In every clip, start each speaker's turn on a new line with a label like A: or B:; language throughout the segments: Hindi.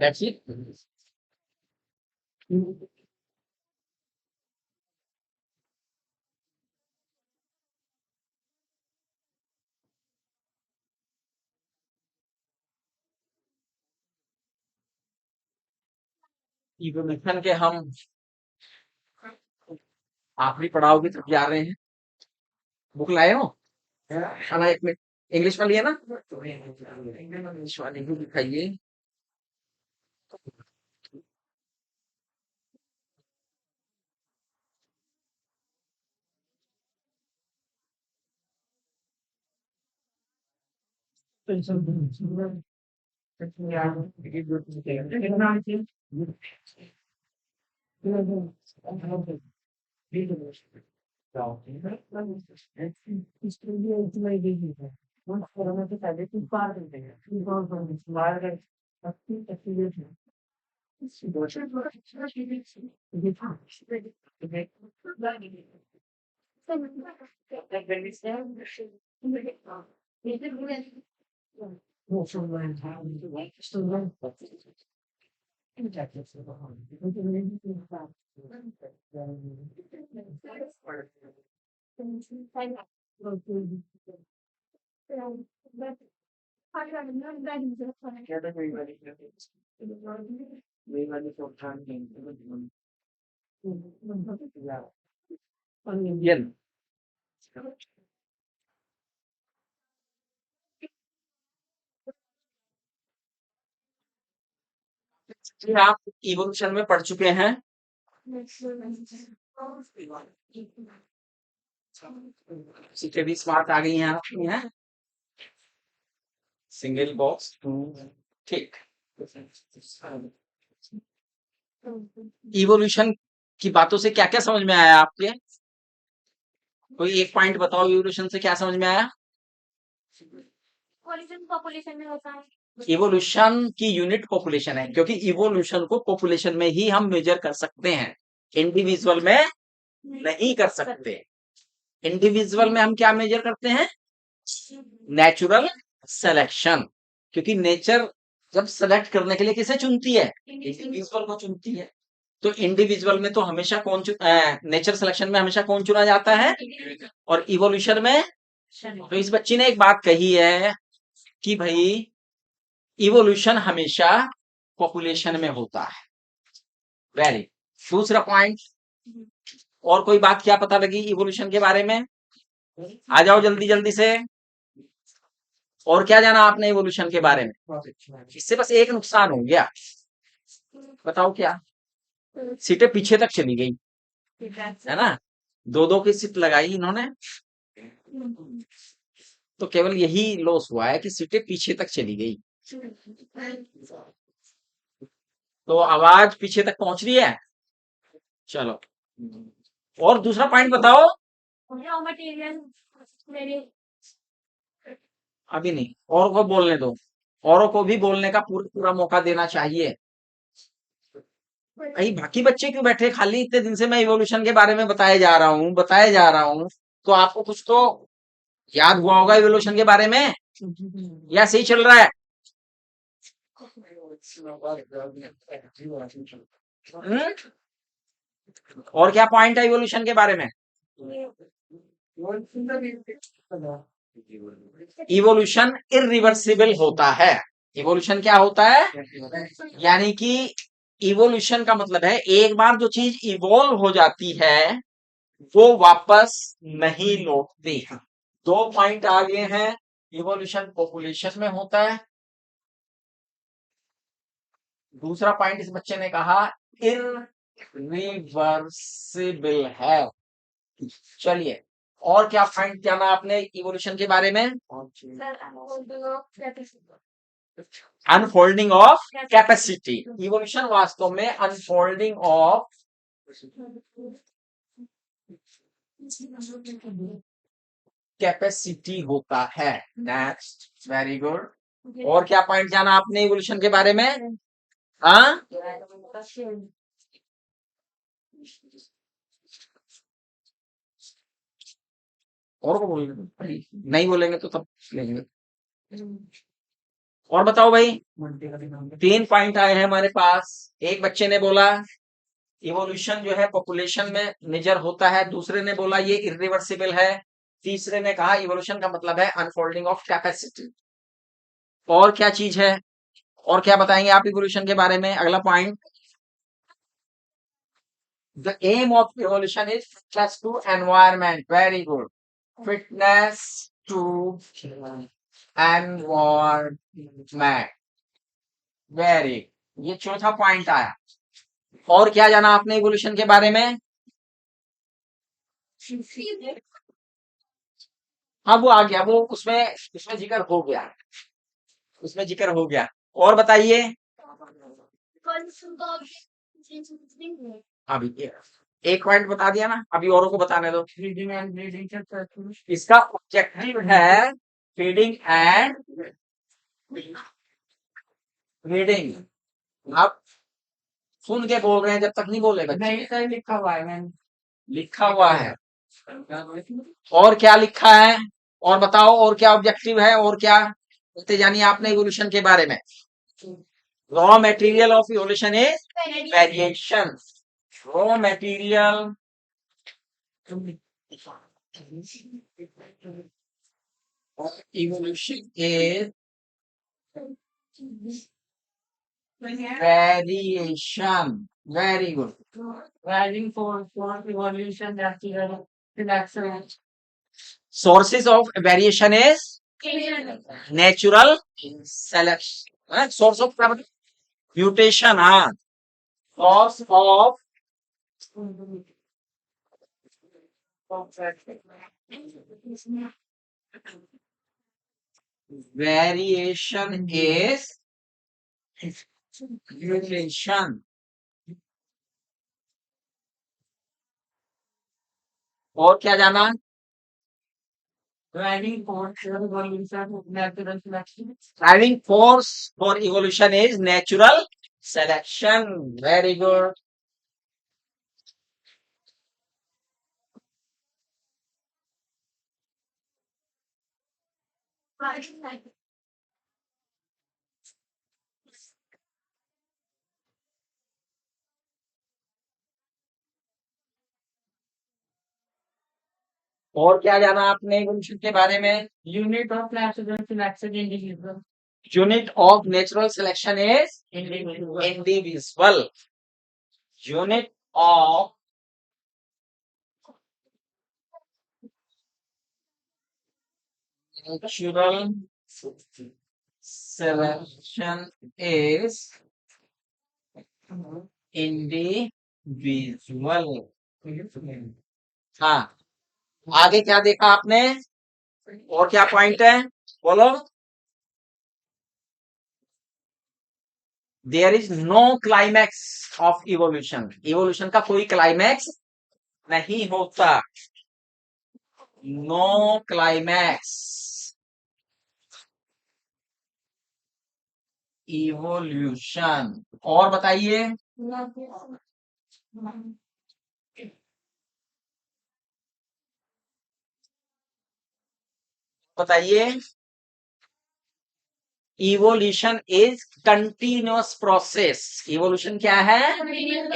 A: That's it. इवोल्यूशन के हम आखिरी पड़ाव की तरफ जा रहे हैं। बुक लाए हो? खाना एक मिनट, इंग्लिश वाली है ना? इंग्लिश वाली भी दिखाइए। इंडियन। जी, आप इवोल्यूशन में पढ़ चुके हैं। सीटें भी स्मार्ट आ गई हैं आपकी हैं। सिंगल बॉक्स ठीक। इवोल्यूशन की बातों से क्या क्या समझ में आया आपके? कोई एक पॉइंट बताओ, इवोल्यूशन से क्या समझ में आया?
B: पॉपुलेशन में होता है।
A: इवोल्यूशन की यूनिट पॉपुलेशन है, क्योंकि इवोल्यूशन को पॉपुलेशन में ही हम मेजर कर सकते हैं, इंडिविजुअल में नहीं कर सकते। इंडिविजुअल में हम क्या मेजर करते हैं? Natural selection. क्योंकि नेचर जब सेलेक्ट करने के लिए किसे चुनती है? इंडिविजुअल को चुनती है। तो इंडिविजुअल में तो हमेशा कौन नेचर सिलेक्शन में हमेशा कौन चुना जाता है? और इवोल्यूशन में? तो इस बच्ची ने एक बात कही है कि भाई इवोल्यूशन हमेशा पॉपुलेशन में होता है। वेरी। दूसरा पॉइंट, और कोई बात क्या पता लगी इवोल्यूशन के बारे में? आ जाओ जल्दी जल्दी से। और क्या जाना आपने इवोल्यूशन के बारे में? इससे बस एक नुकसान हो गया, बताओ क्या? सीटें पीछे तक चली गई, है ना? दो दो की सीट लगाई इन्होंने, तो केवल यही लॉस हुआ है कि सीटें पीछे तक चली गई। तो आवाज पीछे तक पहुंच रही है। चलो, और दूसरा पॉइंट बताओ।
B: रॉ मटेरियल मेरे
A: अभी नहीं, औरों को बोलने दो, औरों को भी बोलने का पूरा पूरा मौका देना चाहिए। भाई बाकी बच्चे क्यों बैठे खाली? इतने दिन से मैं इवोल्यूशन के बारे में बताया जा रहा हूँ, तो आपको कुछ तो याद हुआ होगा इवोल्यूशन के बारे में, या सही चल रहा है? हम्म? और क्या पॉइंट है इवोल्यूशन के बारे में? इवोल्यूशन इरिवर्सिबल होता है। इवोल्यूशन क्या होता है? यानी कि इवोल्यूशन का मतलब है एक बार जो चीज इवोल्व हो जाती है वो वापस नहीं लौटती। दो पॉइंट आ गए हैं। इवोल्यूशन पॉपुलेशन में होता है। दूसरा पॉइंट इस बच्चे ने कहा इरिवर्सिबल है। चलिए, और क्या पॉइंट जाना आपने इवोल्यूशन के बारे में? Unfolding of capacity. इवोल्यूशन वास्तव में अनफोल्डिंग ऑफ कैपेसिटी होता है। Next, very good. और क्या पॉइंट जाना आपने इवोल्यूशन के बारे में? हाँ, और को बोलेंगे, नहीं बोलेंगे तो तब लेंगे। और बताओ भाई, 3 पॉइंट आए हैं हमारे पास। एक बच्चे ने बोला इवोल्यूशन जो है पॉपुलेशन में मेजर होता है, दूसरे ने बोला ये इरिवर्सिबल है, तीसरे ने कहा इवोल्यूशन का मतलब है अनफोल्डिंग ऑफ कैपेसिटी। और क्या चीज है, और क्या बताएंगे आप इवोल्यूशन के बारे में? अगला point, the aim of evolution is fitness to environment. Very good, fitness to environment. Very, ये चौथा पॉइंट आया। और क्या जाना आपने इवोल्यूशन के बारे में? हाँ वो आ गया, वो उसमें उसमें जिक्र हो गया, उसमें जिक्र हो गया। और बताइए अभी एक पॉइंट बता दिया ना, अभी औरों को बताने दो। इसका ऑब्जेक्टिव है फीडिंग एंड ब्रीडिंग। आप सुन के बोल रहे हैं, जब तक नहीं बोले बच्चे। नहीं सर, लिखा हुआ है मैंने, लिखा हुआ है। और क्या लिखा है, और बताओ और क्या ऑब्जेक्टिव है, और क्या बोलते जानिए आपने इवोल्यूशन के बारे में? Raw material of evolution is variation. Raw material of evolution is variation. Very good. Varying for evolution natural. Sources of variation is natural selection. Source of mutation. हाँ, source of variation is mutation. और क्या जाना? Driving force for evolution, natural selection. Driving force for evolution is natural selection. Very good. और क्या जाना आपने इवोल्यूशन के बारे में? Unit of natural selection individual. Unit of natural selection is individual. Unit of natural selection is individual। हाँ, आगे क्या देखा आपने, और क्या पॉइंट है, बोलो? There is no climax of evolution. Evolution का कोई क्लाइमैक्स नहीं होता। No climax evolution. और बताइए, बताइए। Evolution is continuous process. Evolution क्या है?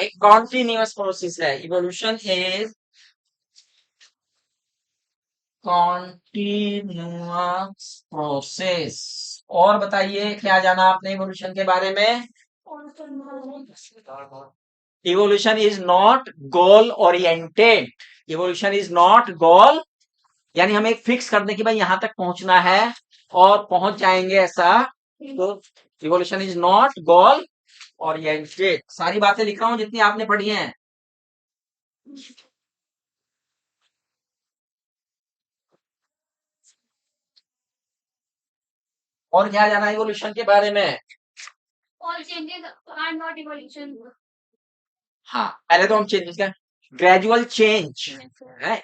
A: एक कॉन्टिन्यूअस प्रोसेस है। Evolution is continuous process. और बताइए क्या जाना आपने इवोल्यूशन के बारे में? Evolution is not goal oriented. Evolution is not goal, यानी हमें फिक्स कर दें कि भाई यहां तक पहुंचना है और पहुंच जाएंगे, ऐसा तो evolution is not goal oriented. सारी बातें लिख रहा हूं जितनी आपने पढ़ी हैं। और क्या जाना इवोल्यूशन के बारे में?
B: All changes are not evolution.
A: हाँ, पहले तो हम चेंजेस का ग्रेजुअल चेंज है,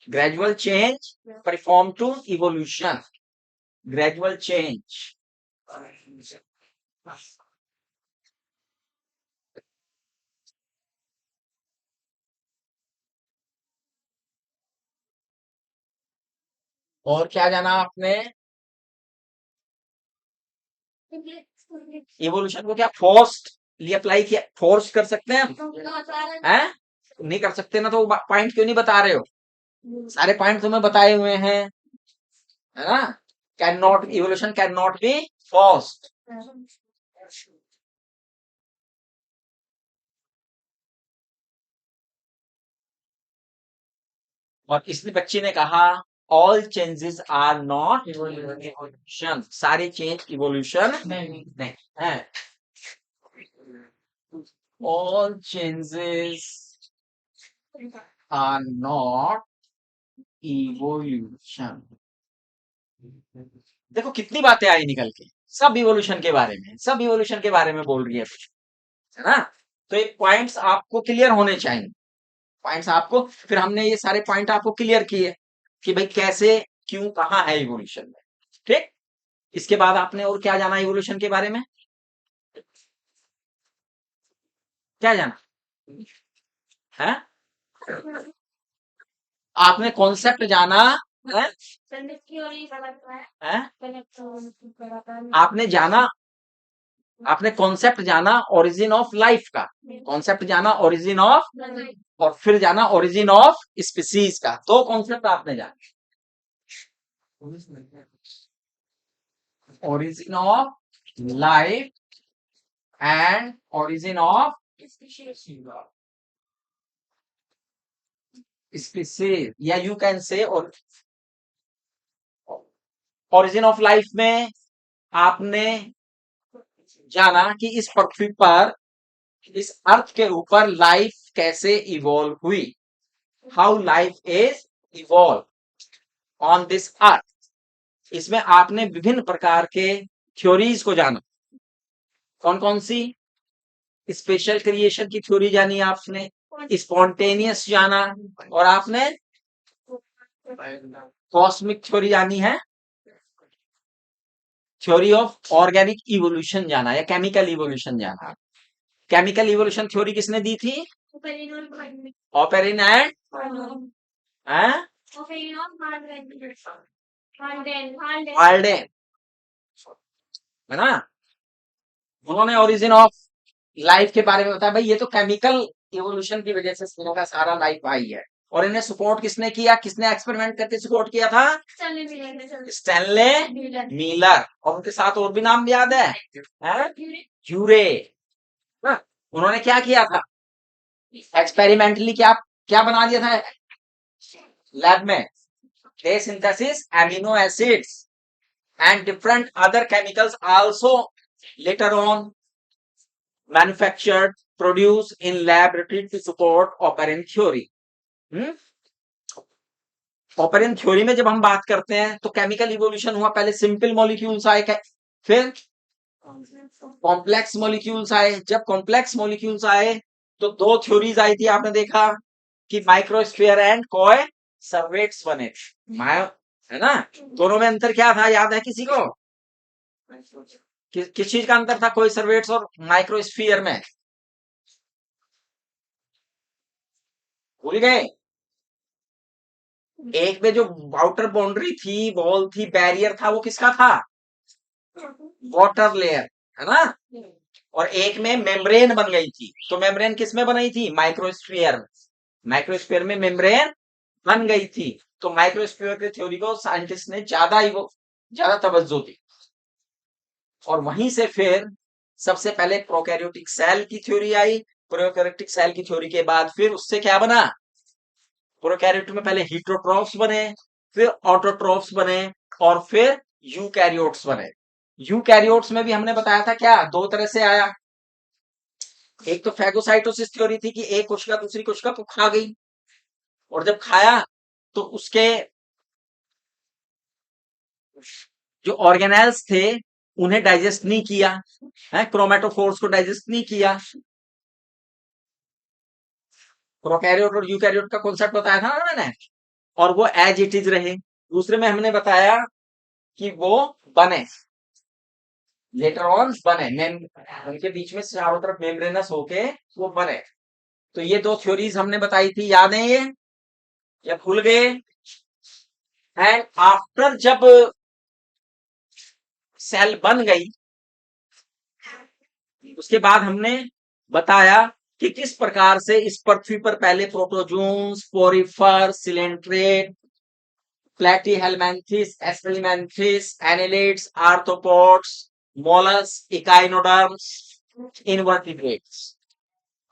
A: gradual change perform to evolution. Gradual change और क्या जाना आपने? इवोल्यूशन को क्या फोर्स्ड अप्लाई किया, फोर्स कर सकते हैं हम? हैं? नहीं कर सकते ना, तो पॉइंट क्यों नहीं बता रहे हो? सारे पॉइंट तुम्हें बताए हुए हैं, है ना? Can not, evolution can not be forced. और इसलिए बच्ची ने कहा all changes are not evolution, सारे चेंज इवोल्यूशन नहीं है। All changes are not evolution. देखो कितनी बातें आई निकल के, सब इवोल्यूशन के बारे में, सब इवोल्यूशन के बारे में बोल रही है ना? तो ये पॉइंट्स आपको क्लियर होने चाहिए, पॉइंट्स आपको, फिर हमने ये सारे पॉइंट आपको क्लियर किए कि भाई कैसे, क्यों, कहाँ है इवोल्यूशन में। ठीक, इसके बाद आपने और क्या जाना इवोल्यूशन के बारे में? क्या जाना है? आपने कॉन्सेप्ट जाना है? है? आपने जाना, आपने कॉन्सेप्ट जाना ओरिजिन ऑफ लाइफ का, कॉन्सेप्ट जाना ओरिजिन ऑफ, और फिर जाना ओरिजिन ऑफ स्पीसीज का। दो कॉन्सेप्ट आपने जाना, origin of life and origin of species, या you can say origin of life में आपने जाना कि इस पृथ्वी पर, इस अर्थ के ऊपर लाइफ कैसे इवॉल्व हुई, how life is evolve on this earth. इसमें आपने विभिन्न प्रकार के थ्योरीज को जाना। कौन कौन सी? स्पेशल क्रिएशन की थ्योरी जानी आपने, स्पॉन्टेनियस जाना, और आपने कॉस्मिक थ्योरी जानी है, थ्योरी ऑफ ऑर्गेनिक इवोल्यूशन जाना, या केमिकल इवोल्यूशन जाना। केमिकल इवोल्यूशन थ्योरी किसने दी थी? ऑपेरिन एंड हाल्डेन, है ना? उन्होंने ओरिजिन ऑफ लाइफ के बारे में बताया, भाई ये तो केमिकल इवोल्यूशन की वजह से सारा सारा लाइफ आई है। और इन्हें सपोर्ट किसने किया, किसने एक्सपेरिमेंट करके सपोर्ट किया था? Stanley Miller. और उनके साथ और भी नाम याद है? क्यूरे। उन्होंने क्या किया था? एक्सपेरिमेंटली क्या क्या बना दिया था लैब में? They synthesis amino acids and different other chemicals also later on manufactured, produced in laboratory to support operant theory. Operant theory में जब हम बात करते हैं तो केमिकल इवोल्यूशन हुआ, पहले सिंपल मॉलिक्यूल्स आए, फिर कॉम्प्लेक्स मॉलिक्यूल्स आए। जब कॉम्प्लेक्स मॉलिक्यूल्स आए तो दो थ्योरीज आई थी, आपने देखा कि माइक्रोस्फीयर एंड कॉय सर्वेट्स बने, है ना? दोनों में अंतर क्या था, याद है किसी को? किस चीज का अंतर था कोई सर्वेट्स और माइक्रोस्फीयर में? भूल गए? एक में जो आउटर बाउंड्री थी, वॉल थी, बैरियर था, वो किसका था? वाटर लेयर, है ना? और एक में मेम्ब्रेन बन गई थी। तो मेम्ब्रेन किस में बनाई थी? माइक्रोस्फीयर। माइक्रोस्फीयर में मेम्ब्रेन बन गई थी। तो माइक्रोस्फीयर की थ्योरी को साइंटिस्ट ने ज्यादा तवज्जो दी। और वहीं से फिर सबसे पहले प्रोकैरियोटिक सेल की थ्योरी आई। प्रोकैरियोटिक सेल की थ्योरी के बाद फिर उससे क्या बना? प्रोकैरियोट में पहले हीटरोट्रॉफ्स बने, फिर ऑटोट्रॉफ्स बने, और फिर यूकैरियोट्स बने। यूकैरियोट्स में भी हमने बताया था क्या, दो तरह से आया। एक तो फैगोसाइटोसिस थ्योरी थी कि एक कोशिका दूसरी कोशिका को खा गई, और जब खाया तो उसके जो ऑर्गेनेल्स थे उन्हें डाइजेस्ट नहीं किया, है, क्रोमेटोफोर्स को डाइजेस्ट नहीं किया। प्रोकैरियोट और यूकैरियोट का कॉन्सेप्ट बताया था ना मैंने, और वो एज इट इज रहे। दूसरे में हमने बताया कि वो बने, लेटर ऑन बने, उनके बीच में चारों तरफ मेम्ब्रेनस होके वो बने। तो ये दो थ्योरीज हमने बताई थी, याद है ये या भूल गए? एंड आफ्टर जब सेल बन गई, उसके बाद हमने बताया कि किस प्रकार से इस पृथ्वी पर पहले protozoans, porifera, coelenterate, platyhelminthes, aschelminthes, annelids, arthropods, mollusc, echinoderms, invertebrates,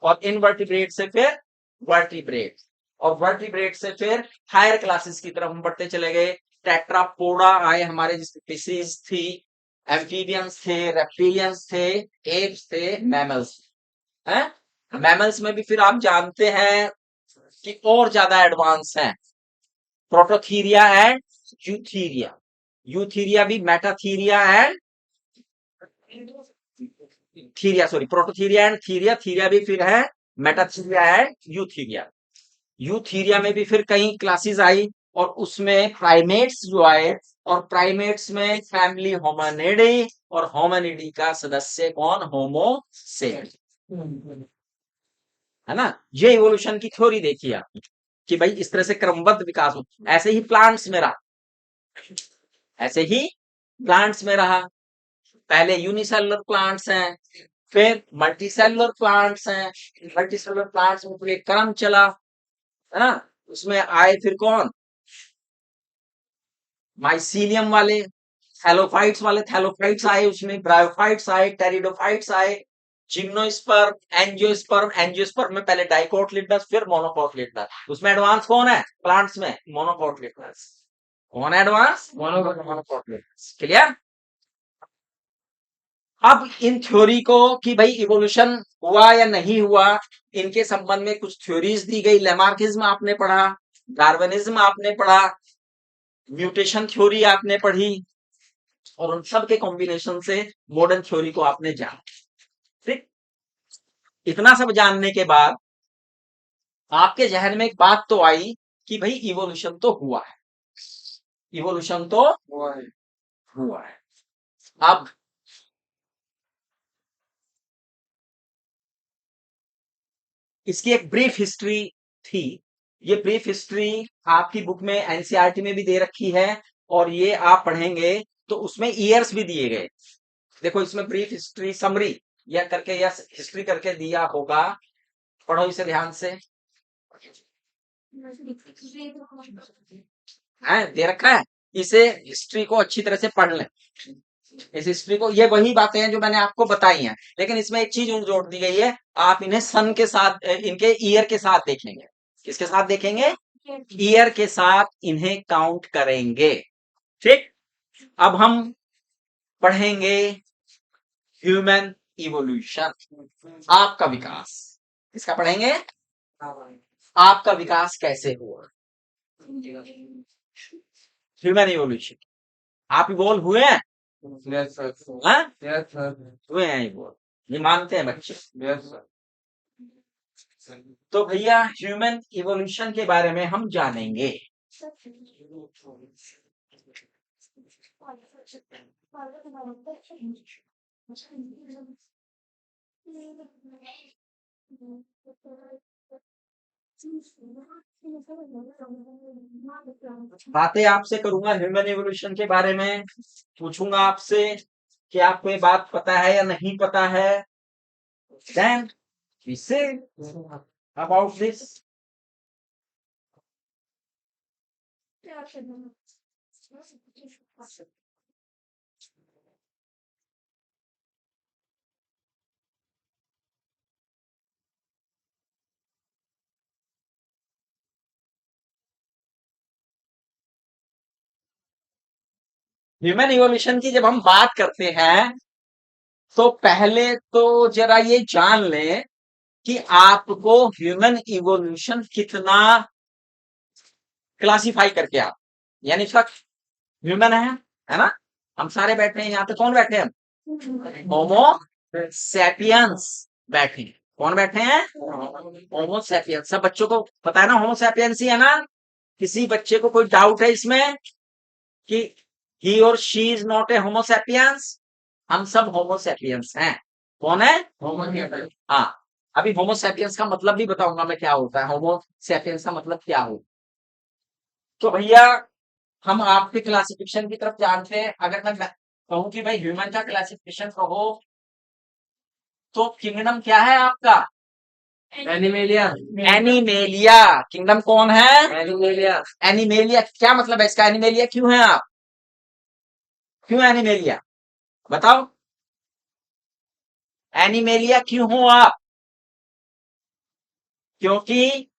A: और इनवर्टिब्रेट से फिर वर्टिब्रेट, और वर्टिब्रेट से फिर हायर क्लासेस की तरफ हम बढ़ते चले गए। टेट्रापोडा आए हमारे, जिसकी स्पीसीज थी, एम्फीबियंस थे, रेप्टिलियंस थे, एप्स थे, मैमल्स हैं। मैमल्स में भी फिर आप जानते हैं कि और ज्यादा एडवांस हैं, प्रोटोथीरिया एंड यूथीरिया। यूथीरिया भी Metatheria and Theria, sorry, Prototheria and Theria, Theria भी फिर है मेटाथीरिया एंड यूथीरिया। यूथीरिया में भी फिर कई क्लासेस आई, और उसमें प्राइमेट्स जो आए, और प्राइमेट्स में फैमिली होमिनिडी, और होमिनिडी का सदस्य कौन? होमो सेपियंस, है ना। ये इवोल्यूशन की थ्योरी देखिए आप, कि भाई इस तरह से क्रमबद्ध विकास हो। ऐसे ही प्लांट्स में रहा, ऐसे ही प्लांट्स में रहा, पहले यूनिसेलुलर प्लांट्स हैं, फिर मल्टीसेलुलर प्लांट्स हैं, मल्टीसेलुलर प्लांट्स में फिर एक क्रम चला, है ना। उसमें आए फिर कौन? माइसीलियम वाले, थैलोफाइट्स वाले, थैलोफाइट्स आए, उसमें ब्रायोफाइट्स आए, टेरिडोफाइट्स आए, जिम्नोस्पर्म, एंजियोस्पर्म। एंजियोस्पर्म में पहले डाइकोटिलेडोनस फिर मोनोकोटिलेडोनस। उसमें एडवांस कौन है प्लांट्स में? मोनोकोटिलेडोनस। कौन है एडवांस? मोनोकोटिलेडोनस। क्लियर? अब इन थ्योरी को कि भाई इवोल्यूशन हुआ या नहीं हुआ, इनके संबंध में कुछ थ्योरीज दी गई। लेमार्किज्म आपने पढ़ा, डार्विनिज्म आपने पढ़ा, म्यूटेशन थ्योरी आपने पढ़ी, और उन सब के कॉम्बिनेशन से मॉडर्न थ्योरी को आपने जाना। ठीक, इतना सब जानने के बाद आपके जहन में एक बात तो आई कि भाई इवोल्यूशन तो हुआ है, इवोल्यूशन तो हुआ है। अब इसकी एक ब्रीफ हिस्ट्री थी। ये ब्रीफ हिस्ट्री आपकी बुक में एनसीईआरटी में भी दे रखी है, और ये आप पढ़ेंगे तो उसमें ईयर्स भी दिए गए। देखो इसमें ब्रीफ हिस्ट्री समरी या करके या हिस्ट्री करके दिया होगा, पढ़ो इसे ध्यान से। है दे रखा है, इसे हिस्ट्री को अच्छी तरह से पढ़ लें। इस हिस्ट्री को, ये वही बातें हैं जो मैंने आपको बताई हैं, लेकिन इसमें एक चीज जोड़ दी गई है, आप इन्हें सन के साथ, इनके ईयर के साथ देखेंगे। किसके साथ देखेंगे? ईयर के साथ इन्हें काउंट करेंगे। ठीक, अब हम पढ़ेंगे ह्यूमन इवोल्यूशन, आपका विकास। किसका पढ़ेंगे? आपका विकास कैसे हुआ, ह्यूमन इवोल्यूशन। आप इवॉल्व हुए हैं? हाँ? हुए हैं इवॉल्व, ये मानते हैं बच्चे। तो भैया ह्यूमन इवोल्यूशन के बारे में हम जानेंगे। बातें आपसे करूंगा ह्यूमन एवोल्यूशन के बारे में, पूछूंगा आपसे कि आपको ये बात पता है या नहीं पता है। Then we say about this. Human evolution की जब हम बात करते हैं, तो पहले तो जरा ये जान लें कि आपको ह्यूमन इवोल्यूशन कितना क्लासिफाई करके आप, यानी इसका ह्यूमन है ना, हम सारे बैठे हैं यहाँ पे, कौन बैठे हैं? होमो सैपियंस बैठे हैं। कौन बैठे हैं? Homo sapiens. सब बच्चों को पता है ना होमो सैपियंस ही है ना? किसी बच्चे को कोई डाउट है इसमें कि ही और she is not a Homo sapiens? हम सब होमोसेपियंस हैं। कौन है? हाँ, अभी होमोसेपियंस का मतलब भी बताऊंगा मैं क्या होता है, होमोसेपियंस का मतलब क्या हो। तो भैया हम आपके क्लासिफिकेशन की तरफ जानते हैं। अगर मैं कहूं कि भाई ह्यूमन का क्लासिफिकेशन कहो तो किंगडम क्या है आपका?
C: एनिमेलिया।
A: एनिमेलिया। किंगडम कौन है?
C: एनिमेलिया।
A: एनिमेलिया। क्या मतलब है इसका? एनिमेलिया क्यों है आप? क्यों एनिमेलिया? बताओ, एनिमेलिया क्यों हो आप? क्योंकि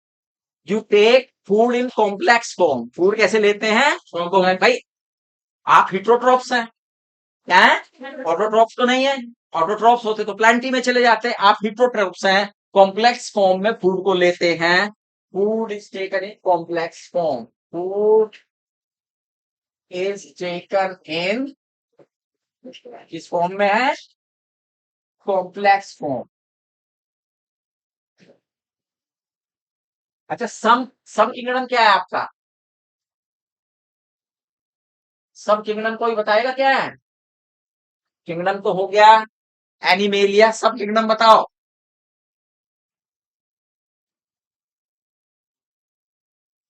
A: you take food in complex form. Food कैसे लेते हैं? भाई आप हिट्रोट्रॉप्स हैं। क्या है? ऑटोट्रॉप्स तो नहीं है। ऑटोट्रॉप्स होते तो प्लांटी में चले जाते। आप हिट्रोट्रॉप्स हैं, कॉम्प्लेक्स फॉर्म में फूड को लेते हैं। Food is taken in complex form. Food is taken in किस फॉर्म में है? Complex form. अच्छा, सम किंगडम क्या है आपका? सब किंगडम कोई बताएगा क्या है? किंगडम तो हो गया एनिमेलिया। सब किंगडम बताओ।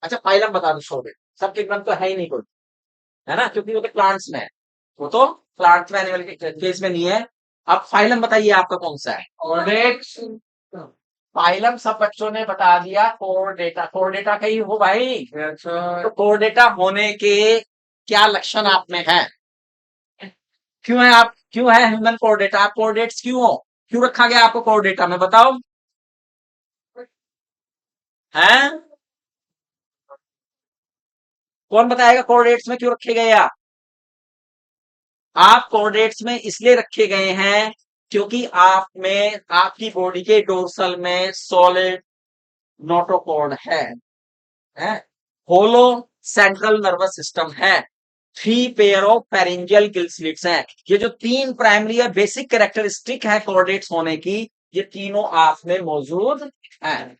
A: अच्छा, फाइलम बता दो, छोड़ दे। सब किंगडम तो है ही नहीं कोई, है ना, क्योंकि वो तो प्लांट्स में है। वो तो प्लांट्स में, एनिमल के केस में नहीं है। अब फाइलम बताइए आपका कौन सा है?
C: ऑर्डेक्स।
A: फाइलम सब बच्चों ने बता दिया। कोरडेटा। कोरडेटा का ही हो भाई।
C: अच्छा।
A: तो कोरडेटा होने के क्या लक्षण आप में है? क्यों है आप, क्यों है ह्यूमन कोरडेटा? आप कोरडेट्स क्यों हो? क्यों रखा गया आपको कोरडेटा में? बताओ। हैं? कौन बताएगा कोरडेट्स में क्यों रखे गए आप? आप कोऑर्डिनेट्स में इसलिए रखे गए हैं क्योंकि आप में, आपकी बॉडी के डोर्सल में सॉलिड नोटोकॉर्ड है, होलो सेंट्रल नर्वस सिस्टम है, 3 पेयर ऑफ पेरिंजियल गिल स्लिट्स हैं। ये जो 3 प्राइमरी या बेसिक कैरेक्टरिस्टिक है कोऑर्डिनेट्स होने की, ये तीनों आप में मौजूद हैं।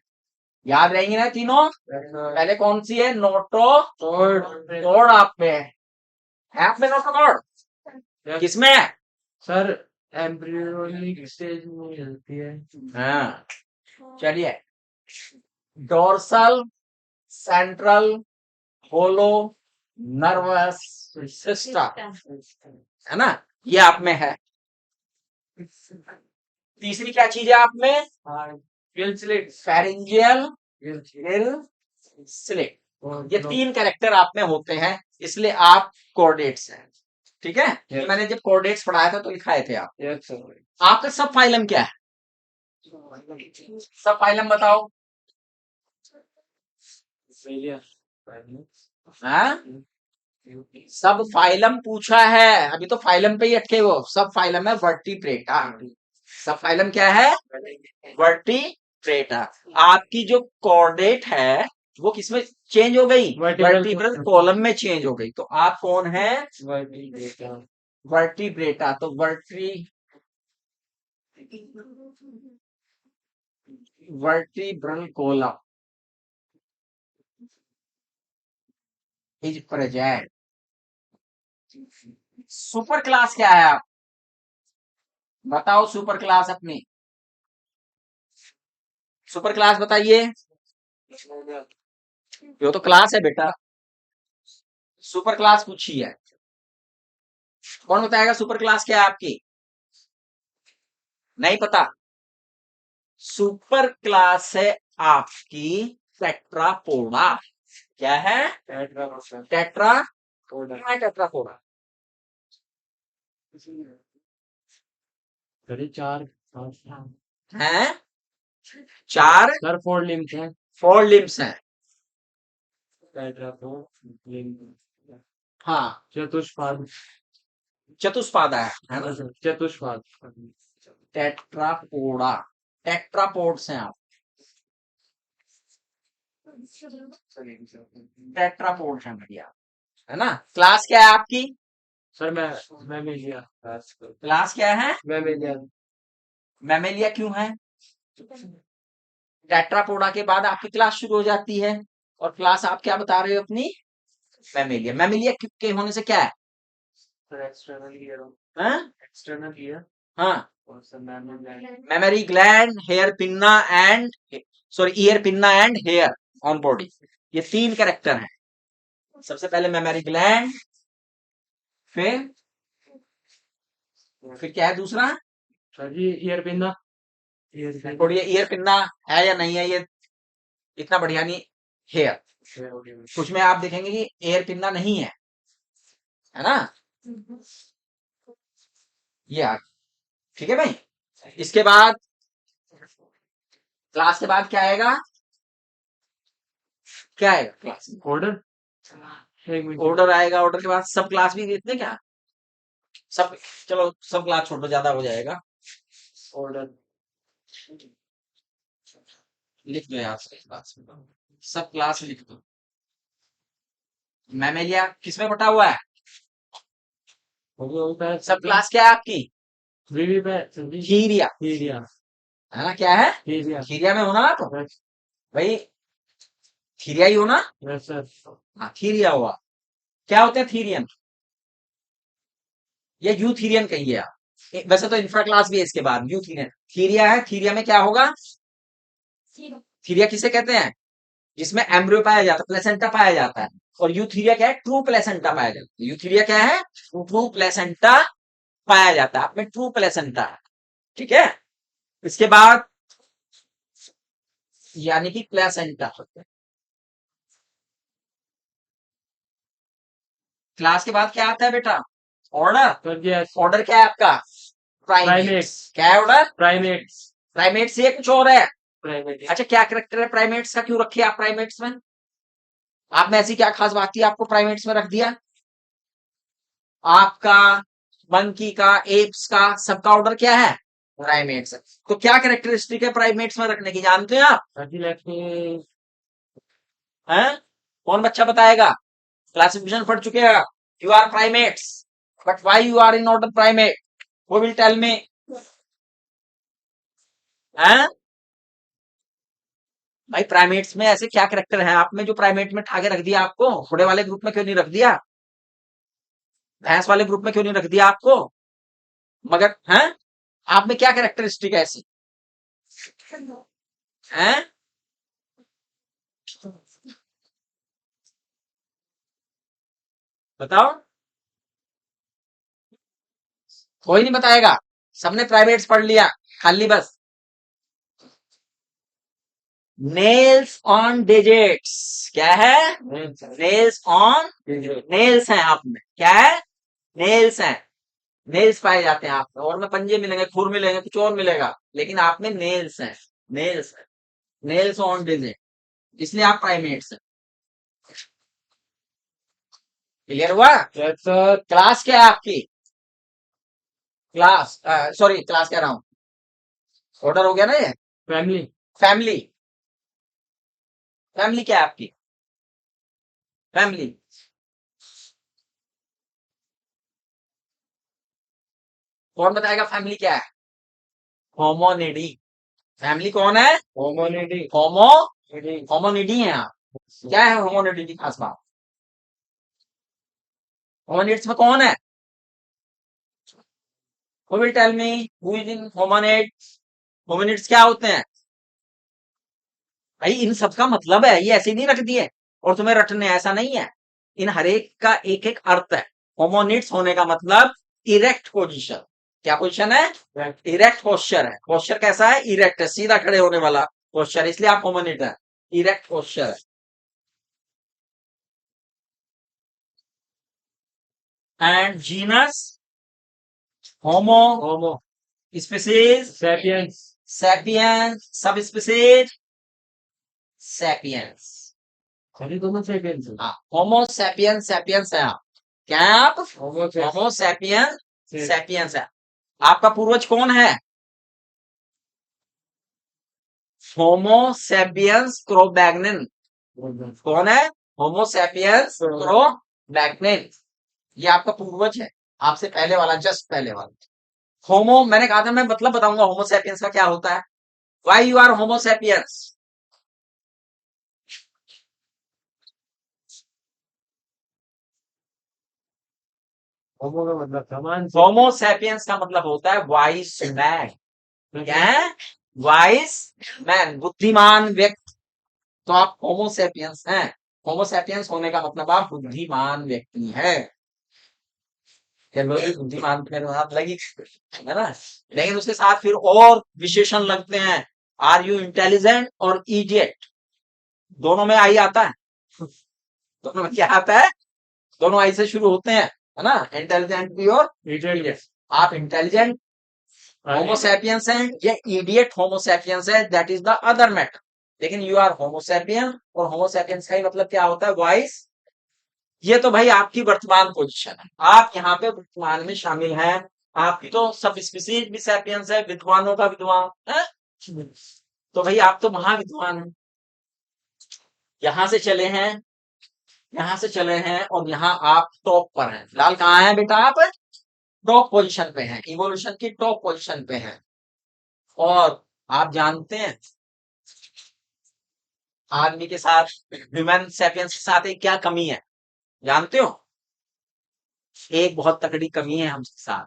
A: याद रहेंगी ना तीनों? पहले कौन सी है? नोटोकॉर्ड आप में है आप में नोटोकॉर्ड? किसमें है?
C: सर एम्ब्रियोनिक स्टेज में मिलती है।
A: हाँ, चलिए। डोर्सल सेंट्रल होलो नर्वस सिस्टम, है ना, ये आप में है। तीसरी क्या चीज है आप में?
C: Gill slit.
A: Pharyngeal
C: Gill
A: slit. ये 3 कैरेक्टर आप में होते हैं, इसलिए आप कोऑर्डिनेट्स हैं। ठीक है?
C: Yes.
A: मैंने जब कोऑर्डिनेट्स पढ़ाया था तो लिखाए थे आप।
C: Yes sir.
A: आपका सब फाइलम क्या है? सब फाइलम बताओ। हाँ? सब फाइलम पूछा है, अभी तो फाइलम पे ही अटके हो। सब फाइलम है वर्टिब्रेटा। सब फाइलम क्या है? वर्टिब्रेटा। आपकी जो कॉर्डेट है वो किसमें चेंज हो गई? वर्टिब्रल कॉलम में चेंज हो गई। तो आप कौन है? वर्टिब्रेटा। तो vertebral column is present. Super class क्या है आप बताओ? सुपर क्लास अपनी सुपर क्लास बताइए। ये तो क्लास है बेटा, सुपर क्लास पूछी है। कौन बताएगा सुपर क्लास क्या है आपकी? नहीं पता? सुपर क्लास है आपकी टेट्रापोडा। क्या है? टेट्रापोडा।
C: चार
A: है? 4
C: सर 4 लिम्स हैं।
A: 4 लिम्स हैं। हाँ,
C: चतुष्पाद।
A: चतुष्पादा है ना?
C: चतुष्पाद।
A: टेट्रापोडा। टेट्रापोड्स हैं आप। टेट्रापोड्स हैं भैया, है ना? क्लास क्या है आपकी?
C: सर मैं मिलिया।
A: क्लास क्या है?
C: मैं मिलिया।
A: मैमेलिया क्यों है? टेट्रापोडा के बाद आपकी क्लास शुरू हो जाती है, और क्लास आप क्या बता रहे हो अपनी? मैमेलिया। मैमेलिया के होने से क्या है?
C: सर एक्सटर्नल ईयर
A: हाँ
C: एक्सटर्नल ईयर
A: हाँ
C: और sir mammary
A: memory gland, hair pinna and sorry ear pinna and hair on body, ये 3 कैरेक्टर हैं। सबसे पहले मेमोरी ग्लैंड, फिर क्या है दूसरा?
C: सर जी ईयर पिन्ना ईयर
A: और ये ईयर पिन्ना है या नहीं है, ये इतना बढ़िया नहीं। हेयर, कुछ में आप देखेंगे कि एयर पिन्ना नहीं है ना, ये आ, ठीक है भाई। इसके बाद क्लास के बाद क्या आएगा? क्या आएगा क्लास?
C: ऑर्डर एक मिनट
A: ऑर्डर आएगा, ऑर्डर के बाद सब क्लास भी देते हैं क्या? सब, चलो सब क्लास छोड़ दो, ज्यादा हो जाएगा।
C: ऑर्डर
A: लिख दो यार सब क्लास, सब क्लास लिख दो। मैमेलिया किसमें बटा हुआ है?
C: हो गया होता है
A: सब क्लास क्या है आपकी?
C: वीवी पे सर जी
A: खीरिया,
C: हीरिया
A: है ना? क्या है?
C: हीरिया
A: खीरिया में होना आप
C: यस
A: भाई, खीरिया ही हो ना?
C: सर
A: हाँ थीरिया हुआ। क्या होते हैं थीरियन? ये यूथीरियन कहिए आप। वैसे तो इंफ्रा क्लास भी है इसके बाद। यूथीरियन, थीरिया है, थीरिया में क्या होगा? थीरिया किसे कहते हैं? जिसमें एम्ब्रियो पाया जाता है, प्लेसेंटा पाया जाता है। और यूथीरिया क्या है? ट्रू प्लेसेंटा पाया जाता है। यूथीरिया क्या है? ट्रू प्लेसेंटा पाया जाता है, आप में ट्रू प्लेसेंटा है, ठीक है। इसके बाद यानी कि प्लेसेंटा। क्लास के बाद क्या आता है बेटा? ऑर्डर।
C: सर जी यस
A: ऑर्डर क्या है आपका? प्राइमेट्स।
C: प्राइमेट्स
A: क्या है ऑर्डर?
C: प्राइमेट्स
A: प्राइमेट्स ये कुछ और है।
C: प्राइमेट
A: अच्छा क्या करेक्टर है प्राइमेट्स का, क्यों रखे आप प्राइमेट्स में? आप में ऐसी क्या खास बात थी आपको प्राइमेट्स में रख दिया? आपका, मंकी का, एप्स का, सबका ऑर्डर क्या है? प्राइमेट्स। तो क्या कैरेक्टरिस्टिक है प्राइमेट्स में रखने की, जानते हैं आप?
C: सर जी लेट मी
A: हैं? कौन बच्चा बताएगा? क्लासिफिकेशन पढ़ चुके हैं? You are primates, but why you are in order primate? Who will tell me. हैं भाई, प्राइमेट्स में ऐसे क्या कैरेक्टर है आप में जो प्राइमेट में ठाके रख दिया आपको? घोड़े वाले ग्रुप में क्यों नहीं रख दिया? भैंस वाले ग्रुप में क्यों नहीं रख दिया आपको? मगर हैं, आप में क्या कैरेक्टरिस्टिक है ऐसी? हैं? बताओ, कोई नहीं बताएगा, सबने प्राइवेट्स पढ़ लिया खाली बस। नेल्स ऑन डिजिट्स, क्या है? नेल्स ऑन, नेल्स हैं आप में, क्या है? नेल्स हैं, नेल्स पाए जाते हैं आप में। और में पंजे मिलेंगे, खुर मिलेंगे, कुछ और मिलेगा, लेकिन आप में नेल्स हैं, नेल्स है, नेल्स ऑन डिजिट, इसलिए आप प्राइमेट्स हैं। क्लियर हुआ?
C: यस सर
A: क्लास क्या है आपकी? क्लास, सॉरी क्लास कह रहा हूं, ऑर्डर हो गया ना ये।
C: फैमिली
A: फैमिली, फैमिली क्या है आपकी? फैमिली, कौन बताएगा फैमिली क्या है? होमोनिडी। फैमिली कौन है?
C: होमोनिटी
A: होमो, होमोनिडी है आप। क्या है होमोनिडी की खास बात? होमोनिड्स में कौन है? Who will tell me who is in hominids? Hominids क्या होते हैं भाई? इन सब का मतलब है, ये ऐसे नहीं रख दिए और तुम्हें रटने, ऐसा नहीं है। इन हर एक का एक एक अर्थ है। होमोनिड्स होने का मतलब इरेक्ट पोजीशन। क्या पोजीशन है? इरेक्ट पोस्चर है। पोस्चर कैसा है? इरेक्ट है, सीधा खड़े होने वाला पोस्चर, इसलिए आप होमोनिड है, इरेक्ट पोस्चर है। And genus homo,
C: homo
A: species
C: sapiens
A: sapiens, sub species sapiens.
C: सभी दोनों सैपियंस
A: हाँ, होमो सैपियंस, सैपियंस है आप। क्या है आप?
C: होमो
A: होमो सैपियंस, सैपियंस है। आपका पूर्वज कौन है? Homo sapiens Cro-Magnon. कौन है? होमो सैपियंस क्रोमैग्नन, ये आपका पूर्वज है, आपसे पहले वाला, जस्ट पहले वाला। होमो, मैंने कहा था मैं मतलब बताऊंगा होमो सैपियंस का क्या होता है। Why you are homo sapiens?
C: Homo का मतलब समान से।
A: होमो सैपियंस का मतलब होता है वाइस मैन। क्या है? वाइस मैन, बुद्धिमान व्यक्ति। तो आप होमो सैपियंस हैं। होमो सैपियंस होने का मतलब आप बुद्धिमान व्यक्ति हैं। बुद्धिमान मेरे साथ लगी है ना। लेकिन उसके साथ फिर और विशेषण लगते हैं। आर यू इंटेलिजेंट और इडियट, दोनों में आई आता है। दोनों में क्या आता है? दोनों आई से शुरू होते हैं, है ना। इंटेलिजेंट भी और
C: इडियट।
A: आप इंटेलिजेंट होमोसैपियंस हैं, ये इडियट होमोसैपियंस है, that is the other matter. लेकिन यू आर होमोसैपियन, और होमोसैपियंस का ही मतलब क्या होता है? वाइस। ये तो भाई आपकी वर्तमान पोजीशन है, आप यहाँ पे वर्तमान में शामिल हैं। आपकी तो सब स्पीसीज भी सैपियंस है, विद्वानों का विद्वान है। तो भाई आप तो महाविद्वान हैं। यहां से चले हैं, यहां से चले हैं, और यहाँ आप टॉप पर हैं। फिलहाल कहाँ है बेटा? आप टॉप पोजीशन पे हैं, इवोल्यूशन की टॉप पोजीशन पे हैं। और आप जानते हैं आदमी के साथ, ह्यूमन सैपियंस के साथ एक क्या कमी है? जानते हो? एक बहुत तगड़ी कमी है हमसे साथ,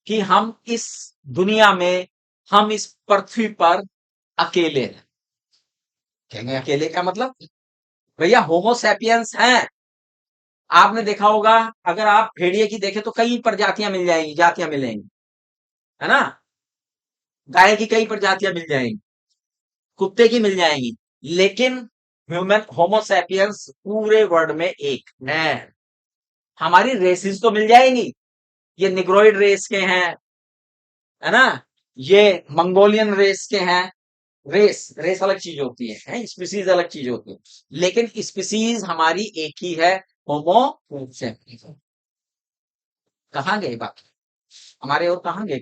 A: कि हम इस दुनिया में, हम इस पृथ्वी पर अकेले हैं। कहेंगे अकेले का मतलब? भैया होमो सैपियंस हैं। आपने देखा होगा, अगर आप भेड़िए की देखें तो कई प्रजातियां मिल जाएंगी, जातियां मिलेंगी, है ना। गाय की कई प्रजातियां मिल जाएंगी, कुत्ते की मिल जाएंगी। लेकिन ह्यूमन होमोसैपियंस पूरे वर्ल्ड में एक है। हमारी रेसिस तो मिल जाएंगी, ये निग्रोइड रेस के हैं, है ना, ये मंगोलियन रेस के हैं। रेस रेस अलग चीज होती है, स्पीसीज अलग चीज होती है। लेकिन स्पीसीज हमारी एक ही है, होमोसैपियंस। कहाँ गए बाकी हमारे? और कहाँ गए?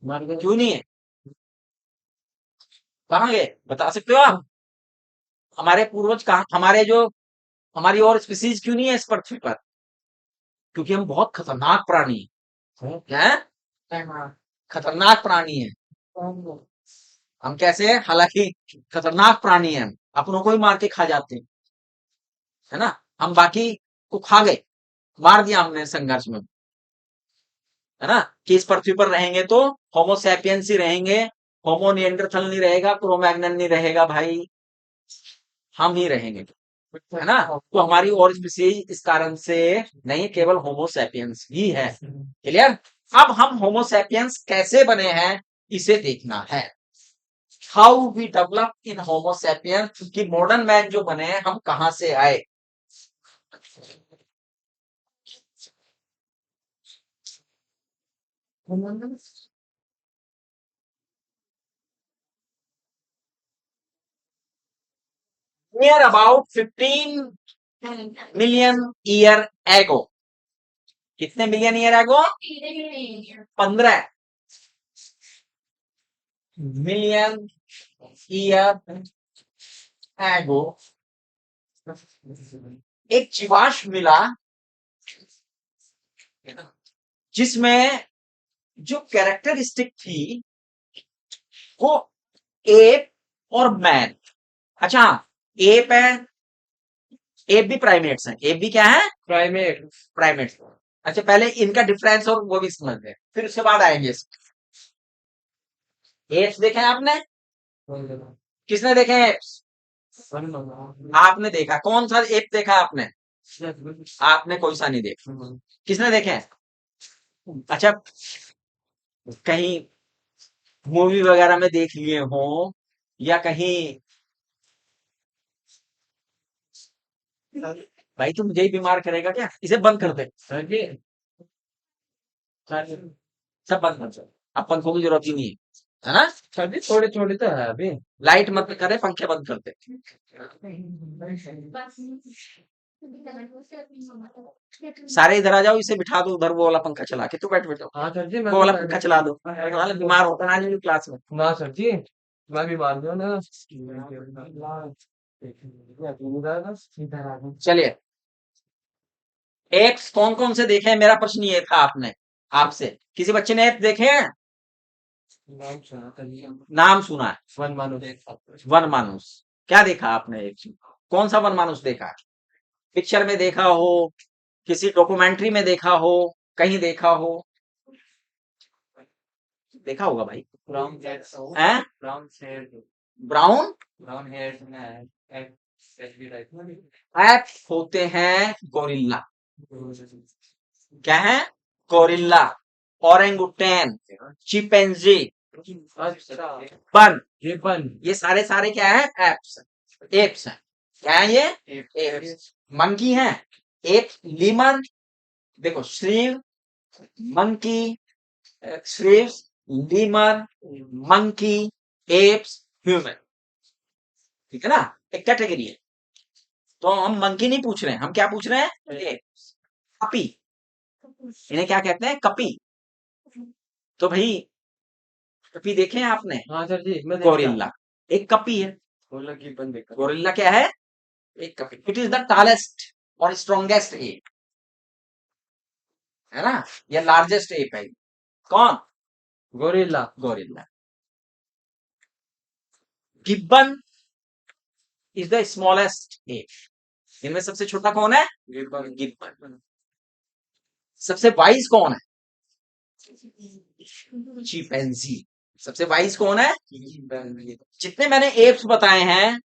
A: क्यों नहीं है? कहाँ गए बता सकते हो आप? हमारे पूर्वज कहाँ, हमारे जो, हमारी और स्पीसीज क्यों नहीं है इस पृथ्वी पर? क्योंकि हम बहुत खतरनाक प्राणी हैं। क्या है? खतरनाक प्राणी है। हम कैसे हैं? हालांकि खतरनाक प्राणी हैं, हम अपनों को ही मार के खा जाते हैं, है ना। हम बाकी को खा गए, मार दिया हमने संघर्ष में, है ना। कि इस पृथ्वी पर रहेंगे तो होमोसैपियंस ही रहेंगे, होमो निएंडरथल नहीं रहेगा, क्रो-मैग्नन नहीं रहेगा भाई, हम ही रहेंगे, है ना। तो हमारी और स्पीसीज इस कारण से नहीं, केवल होमोसैपियंस ही है। क्लियर? अब हम होमोसैपियंस कैसे बने हैं इसे देखना है। How we develop in Homo sapiens, कि मॉडर्न मैन जो बने हैं हम कहां से आए। नियर अबाउट 15 मिलियन ईयर एगो। कितने मिलियन ईयर एगो? 15 मिलियन ईयर एगो एक जीवाश्म मिला, जिसमें जो कैरेक्टरिस्टिक थी वो एप और मैन। अच्छा, एप है, एप भी प्राइमेट्स हैं। एप भी क्या है?
C: प्राइमेट।
A: प्राइमेट्स। अच्छा, पहले इनका डिफरेंस और वो भी समझते हैं, फिर उसके बाद आएंगे। एप्स देखे हैं आपने? किसने देखे हैं एप्स? आपने देखा? कौन सा एप देखा आपने? आपने कोई सा नहीं देखा। किसने देखे हैं? अच्छा, कहीं मूवी वगैरह में देख लिए हो, या कहीं? भाई तुम मुझे ही बीमार करेगा क्या? इसे बंद कर दे,
C: सर जी,
A: सब बंद कर दो। अब पंखों की जरूरत ही नहीं है ना।
C: सर जी थोड़े थोड़े तो है अभी।
A: लाइट मत करे, पंखे बंद कर दे। सारे इधर आ जाओ, इसे बिठा दो उधर, वो वाला पंखा चला के। तू बैठ बैठो,
C: हाँ सर जी, मैं
A: वो
C: तो
A: वाला पंखा चला दो, वाले बीमार होता है आज क्लास में।
C: ना सर जी, मैं भी मान लो ना।
A: चलिए, एप्स कौन कौन से देखे हैं, मेरा प्रश्न ये था आपने, आपसे किसी बच्चे ने एप देखे हैं?
C: नाम सुना था जी।
A: नाम सुना है?
C: वन मानो।
A: वन मानुस। क्या देखा आपने एप्स में? कौन सा वन मानुस देखा? पिक्चर में देखा हो, किसी डॉक्यूमेंट्री में देखा हो, कहीं देखा हो, देखा होगा भाई।
C: Brown hair.
A: हैं?
C: Brown hair.
A: Brown
C: Brown hair man. Right.
A: App होते हैं गोरिल्ला। क्या है? गोरिल्ला, ओरेंगुटेन, चिंपैंजी,
C: अच्छा
A: बन,
C: रिबन
A: ये सारे सारे क्या है? एप्स, एप्स हैं। क्या है ये? एप्स। मंकी है, एप, लीमर, देखो shrew, monkey, shrews, lemur, monkey, apes, human. ठीक है ना, एक कैटेगरी है। तो हम मंकी नहीं पूछ रहे हैं, हम क्या पूछ रहे हैं? एप्स। कपी, इन्हें क्या कहते हैं? कपी। तो भाई कपी देखे हैं आपने?
C: हाँ सर जी मैं देखा
A: गोरिल्ला एक कपी है।
C: बोला कि बन देखा
A: गोरिल्ला क्या है? एक कपी। इट इज द टालेस्ट और स्ट्रॉन्गेस्ट एप, है ना, ये लार्जेस्ट एप है। कौन?
C: Gorilla
A: gorilla. Gibbon is the smallest app. इनमें सबसे छोटा कौन है?
C: Ribbon
A: Gibbon. सबसे वाइज कौन है? चिंपैंजी। सबसे वाइज कौन है? जितने मैंने एप्स बताए हैं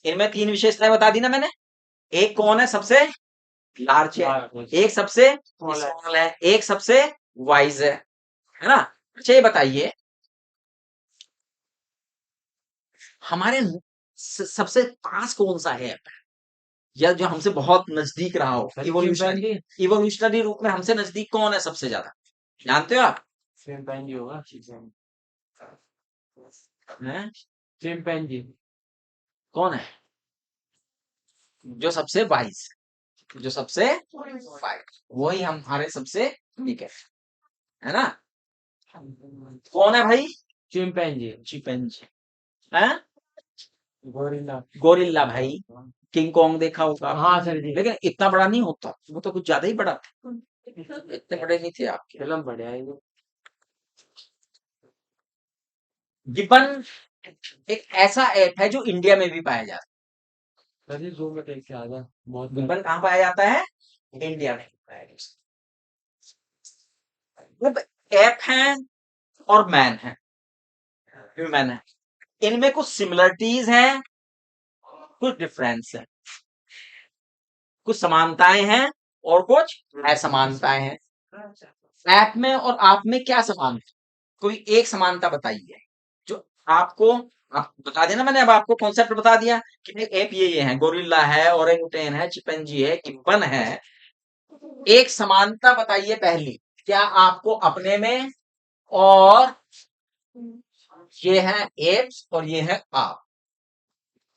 A: इनमें 3 विशेषताएं बता दी ना मैंने। एक कौन है? सबसे लार्ज है, एक सबसे स्मॉल है, एक सबसे वाइज है ना। अच्छा ये बताइए हमारे सबसे पास कौन सा है या जो हमसे बहुत नजदीक रहा हो? इवोल्यूशनरी, इवोल्यूशनरी रूप में हमसे नजदीक कौन है सबसे ज्यादा? जानते हो आप?
C: चिंपैंजी होगा
A: हैं?
C: चिंपैंजी
A: कौन है जो सबसे वाइज? जो सबसे वाइज वही हमारे सबसे ठीक है ना। कौन है भाई?
C: Chimpanzee
A: chimpanzee. हैं?
C: गोरिल्ला
A: गोरिल्ला भाई। किंग कॉन्ग देखा होगा,
C: हाँ सर जी
A: लेकिन इतना बड़ा नहीं होता, वो तो कुछ ज्यादा ही बड़ा था। इतने बड़े नहीं थे आपके।
C: फिल्म बढ़िया है ये
A: गिब्बन एक ऐसा ऐप है जो इंडिया में भी पाया जाता
C: सर जी जूम में देख के आ जा बहुत
A: है। गिब्बन कहाँ पाया जाता है? इंडिया में पाया जाता है। मतलब ऐप है और मैन है, ह्यूमन है। इनमें कुछ सिमिलरिटीज हैं, कुछ डिफरेंस है, कुछ समानताएं हैं और कुछ असमानताएं हैं। ऐप में और आप में क्या समानता? कोई एक समानता बताइए जो आपको, आप बता देना। मैंने अब आपको कॉन्सेप्ट बता दिया कि ऐप ये है, गोरिल्ला है, ओरेंगुटेन है, चिंपैंजी है, गिब्बन है। एक समानता बताइए पहली, क्या आपको अपने में? और ये है एप्स और ये है आप,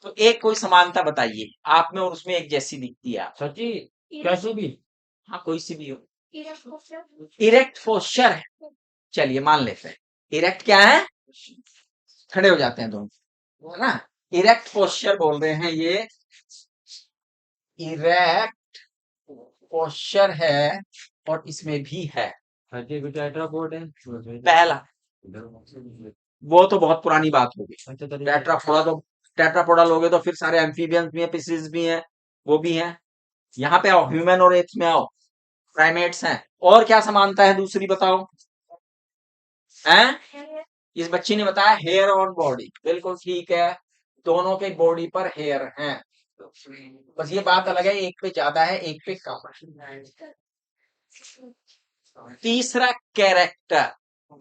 A: तो एक कोई समानता बताइए आप में और उसमें एक जैसी दिखती है आप।
C: सर जी कैसे भी
A: हाँ कोई सी भी हो। इरेक्ट पोस्चर है, चलिए मान लेते हैं। इरेक्ट क्या है? खड़े हो जाते हैं दोनों, है ना। इरेक्ट पोस्चर बोल रहे हैं ये, इरेक्ट पोस्चर है और इसमें भी है।
C: सर जी कुछ टेट्रापोड है
A: पहला वो तो बहुत पुरानी बात होगी।
C: अच्छा सर
A: टेट्रापोडा तो, टेट्रापोडा लोगे तो फिर सारे एम्फीबियंस भी हैं, पिसिस भी हैं, वो भी हैं। यहाँ पे आओ, ह्यूमन और एप्स में आओ, प्राइमेट्स हैं। और क्या समानता है दूसरी बताओ? हैं? इस बच्ची ने बताया हेयर ऑन बॉडी, बिल्कुल ठीक है, दोनों के बॉडी पर हेयर हैं। बस ये बात अलग है, एक पे ज्यादा है एक पे कम है। तीसरा कैरेक्टर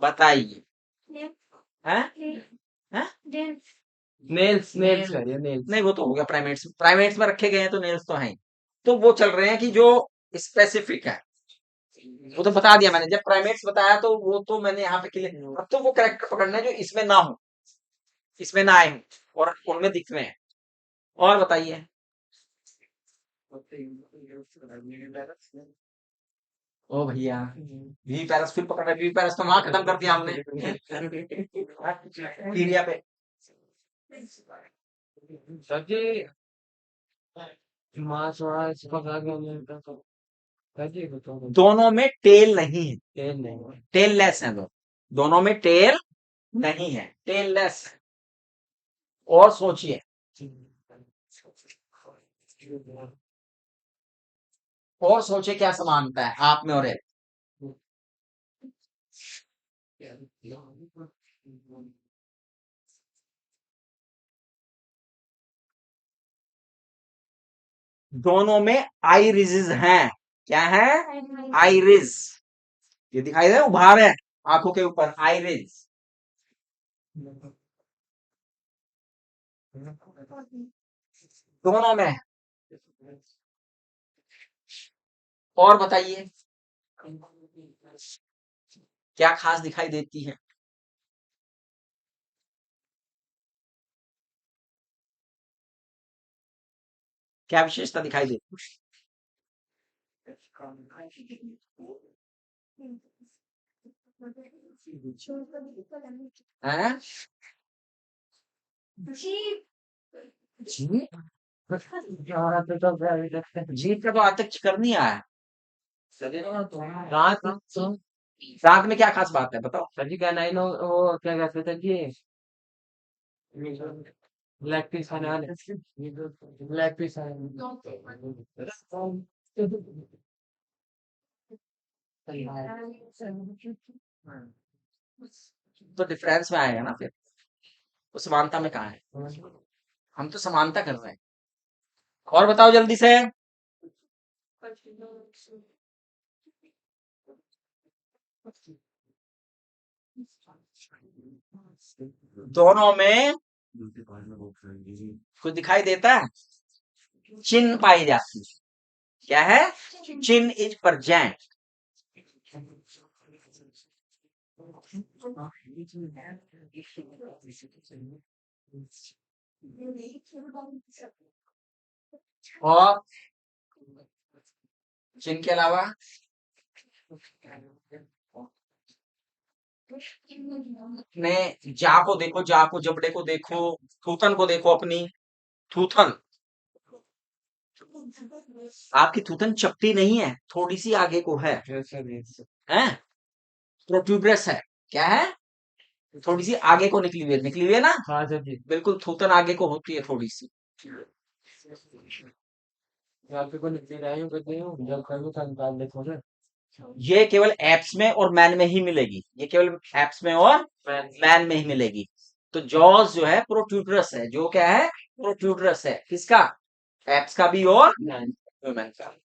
A: बताइए। हैं? हैं?
C: नेल्स नेल्स करिए नेल्स
A: नहीं वो तो हो गया प्राइमेट्स, प्राइमेट्स में रखे गए हैं तो नेल्स तो हैं। तो वो चल रहे हैं कि जो स्पेसिफिक है, वो तो बता दिया मैंने। जब प्राइमेट्स बताया तो वो तो मैंने यहाँ पे क्लियर। अब तो वो कैरेक्टर पकड़ना है जो इसमें ना हो, इसमें ना आए हो और उनमें दिख रहे हैं। और बताइए। ओ भैया वी पैरस फिर पकड़ रहे, वी पैरस तो वहां खत्म कर दिया हमने टीरिया पे।
C: सर जी मांस वास पका के मिलता तो सर जी बताओ
A: दोनों में टेल नहीं है,
C: तेल नहीं
A: टेल लेस है। दोनों में टेल नहीं है, टेल लेस। और सोचिए, और सोचे क्या समानता है आप में और एक। दोनों में आइरिस हैं। क्या है? आइरिस। ये दिखाई दे उभार है आंखों के ऊपर, आइरिस। दोनों में। और बताइए क्या खास दिखाई देती है? क्या विशेषता दिखाई देती है? हैं? जी? जीभ का तो आज तक कर नहीं आया।
C: रात
A: दांत में क्या खास बात है बताओ?
C: सर जी क्या नहीं नो वो क्या कहते थे जी लेग पीस खाने वाले लेग पीस
A: तो डिफरेंस में आएगा ना फिर, वो समानता में कहाँ है? हम तो समानता कर रहे हैं। और बताओ जल्दी से। दोनों में कुछ दिखाई देता है? चिन्ह पाई जाती है। क्या है? चिन्ह इज प्रेजेंट। और चिन्ह के अलावा अपने जा को देखो, जा को, जबड़े को देखो, थूथन को देखो, अपनी थूथन। आपकी थूथन चपटी नहीं है, थोड़ी सी आगे को है। हैं? प्रोट्यूबरस है। क्या है? थोड़ी सी आगे को निकली हुई है ना।
C: हाँ सर जी
A: बिल्कुल थूथन आगे को होती है थोड़ी सी।
C: यहाँ पे कोई निकल रहा है करते हूँ जब करूँ तो निकाल देखो ना
A: ये केवल एप्स में और मैन में ही मिलेगी। ये केवल एप्स में और मैन में ही मिलेगी। तो जॉज जो है प्रोट्यूबरस है। जो क्या है? प्रोट्यूबरस है। किसका? एप्स का भी और ह्यूमन का।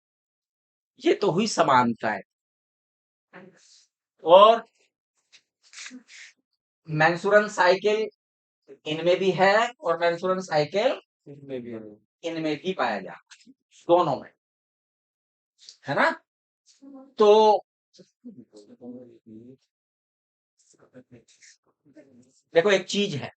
A: ये तो हुई समानताएं। और मेंसुरन साइकिल इनमें भी है और मेंसुरन साइकिल
C: इसमें भी है
A: इनमें भी पाया जाता है, दोनों में। है ना? तो देखो एक चीज है,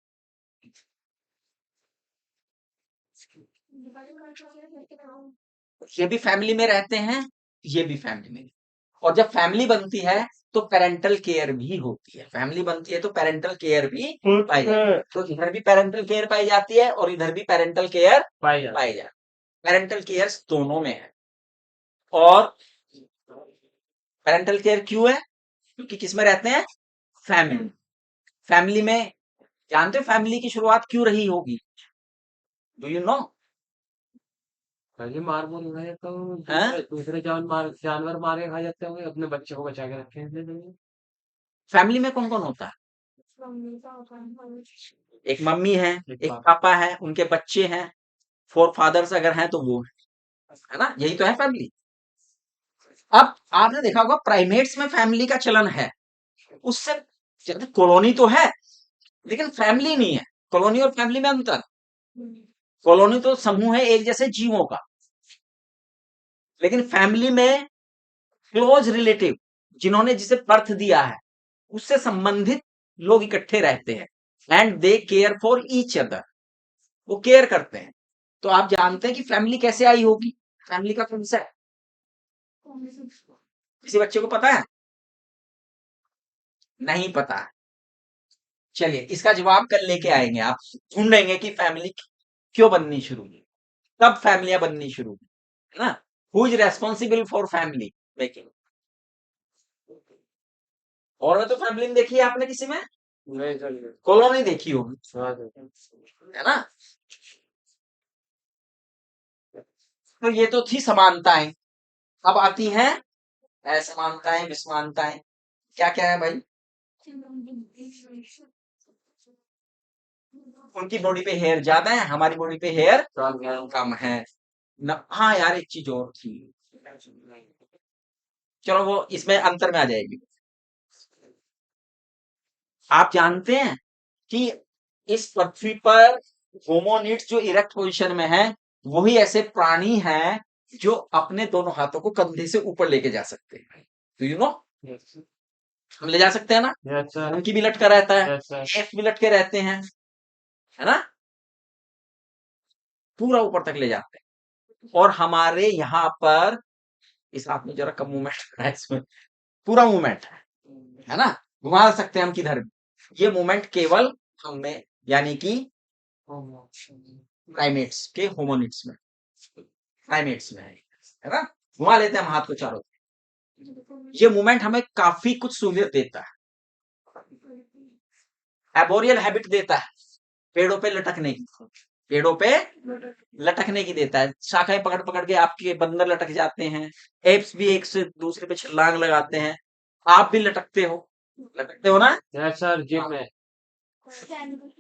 A: ये भी फैमिली में रहते हैं, ये भी फैमिली में। और जब फैमिली बनती है तो पेरेंटल केयर भी होती है। फैमिली बनती है तो पेरेंटल केयर भी पाई जाती है। तो इधर भी पेरेंटल केयर पाई जाती है और इधर भी पेरेंटल केयर
C: पाई जाती
A: पाई जाती है। पेरेंटल केयर दोनों में है। और पेरेंटल केयर क्यों है? क्योंकि किसमें रहते हैं? फैमिली। फैमिली में जानते हो फैमिली की शुरुआत क्यों रही होगी? Do you know?
C: पहले मार बोल रहे तो
A: हैं?
C: दूसरे जानवर मारे खा जाते होंगे अपने बच्चे को बचा के रखे हैं
A: फैमिली में कौन कौन होता है? एक मम्मी है, एक पापा है, उनके बच्चे हैं, फोर फादर्स अगर हैं तो वो है ना। यही तो है फैमिली। अब आपने देखा होगा प्राइमेट्स में फैमिली का चलन है। उससे कॉलोनी तो है लेकिन फैमिली नहीं है। कॉलोनी और फैमिली में अंतर। कॉलोनी तो समूह है एक जैसे जीवों का, लेकिन फैमिली में क्लोज रिलेटिव जिन्होंने जिसे बर्थ दिया है उससे संबंधित लोग इकट्ठे रहते हैं। And they care for each other. वो केयर करते हैं। तो आप जानते हैं कि फैमिली कैसे आई होगी? फैमिली का कंसेप्ट किसी बच्चे को पता है? नहीं पता है। चलिए इसका जवाब कल लेके आएंगे। आप ढूंढेंगे कि फैमिली क्यों बननी शुरू हुई, कब फैमिलियां बननी शुरू हुई, है ना। Who is responsible for family making? और में तो फैमिली में देखी है आपने किसी में?
C: नहीं चलिए
A: कॉलोनी देखी होगी,
C: हाँ सर
A: है ना। तो ये तो थी समानताएं। अब आती हैं असमानताएं, विसमानताएं। क्या क्या है भाई? उनकी बॉडी पे हेयर ज्यादा है, हमारी बॉडी पे हेयर कम है न। हाँ यार, एक चीज और थी, चलो वो इसमें अंतर में आ जाएगी। आप जानते हैं कि इस पृथ्वी पर होमोनिड्स जो इरेक्ट पोजीशन में है, वही ऐसे प्राणी हैं जो अपने दोनों हाथों को कंधे से ऊपर लेके जा सकते हैं। तो यू नो, हम ले जा सकते हैं ना?
C: Yes, sir.
A: उनकी भी लटका रहता है,
C: Yes, sir.
A: एफ भी लटके रहते हैं, है ना? पूरा ऊपर तक ले जाते हैं। और हमारे यहाँ पर इस हाथ में जरा कम मूवमेंट है, इसमें पूरा मूवमेंट है ना? घुमा सकते हैं हम किधर भी। ये मूवमेंट केवल हमें, यानी कि प्राइमेट्स के होमोनिड्स में, प्राइमेट्स में है ना? घुमा लेते हैं हम हाथ को चारों तरफ। ये मूवमेंट हमें काफी कुछ सहूलियत देता है, एबोरियल हैबिट देता है, पेड़ों पे लटकने की, पेड़ों पे लटकने की देता है। शाखाएं पकड़ पकड़ के आपके बंदर लटक जाते हैं, एप्स भी एक से दूसरे पे छलांग लगाते हैं। आप भी लटकते हो ना?
C: Yes, sir. Gym
A: हाँ,
C: में.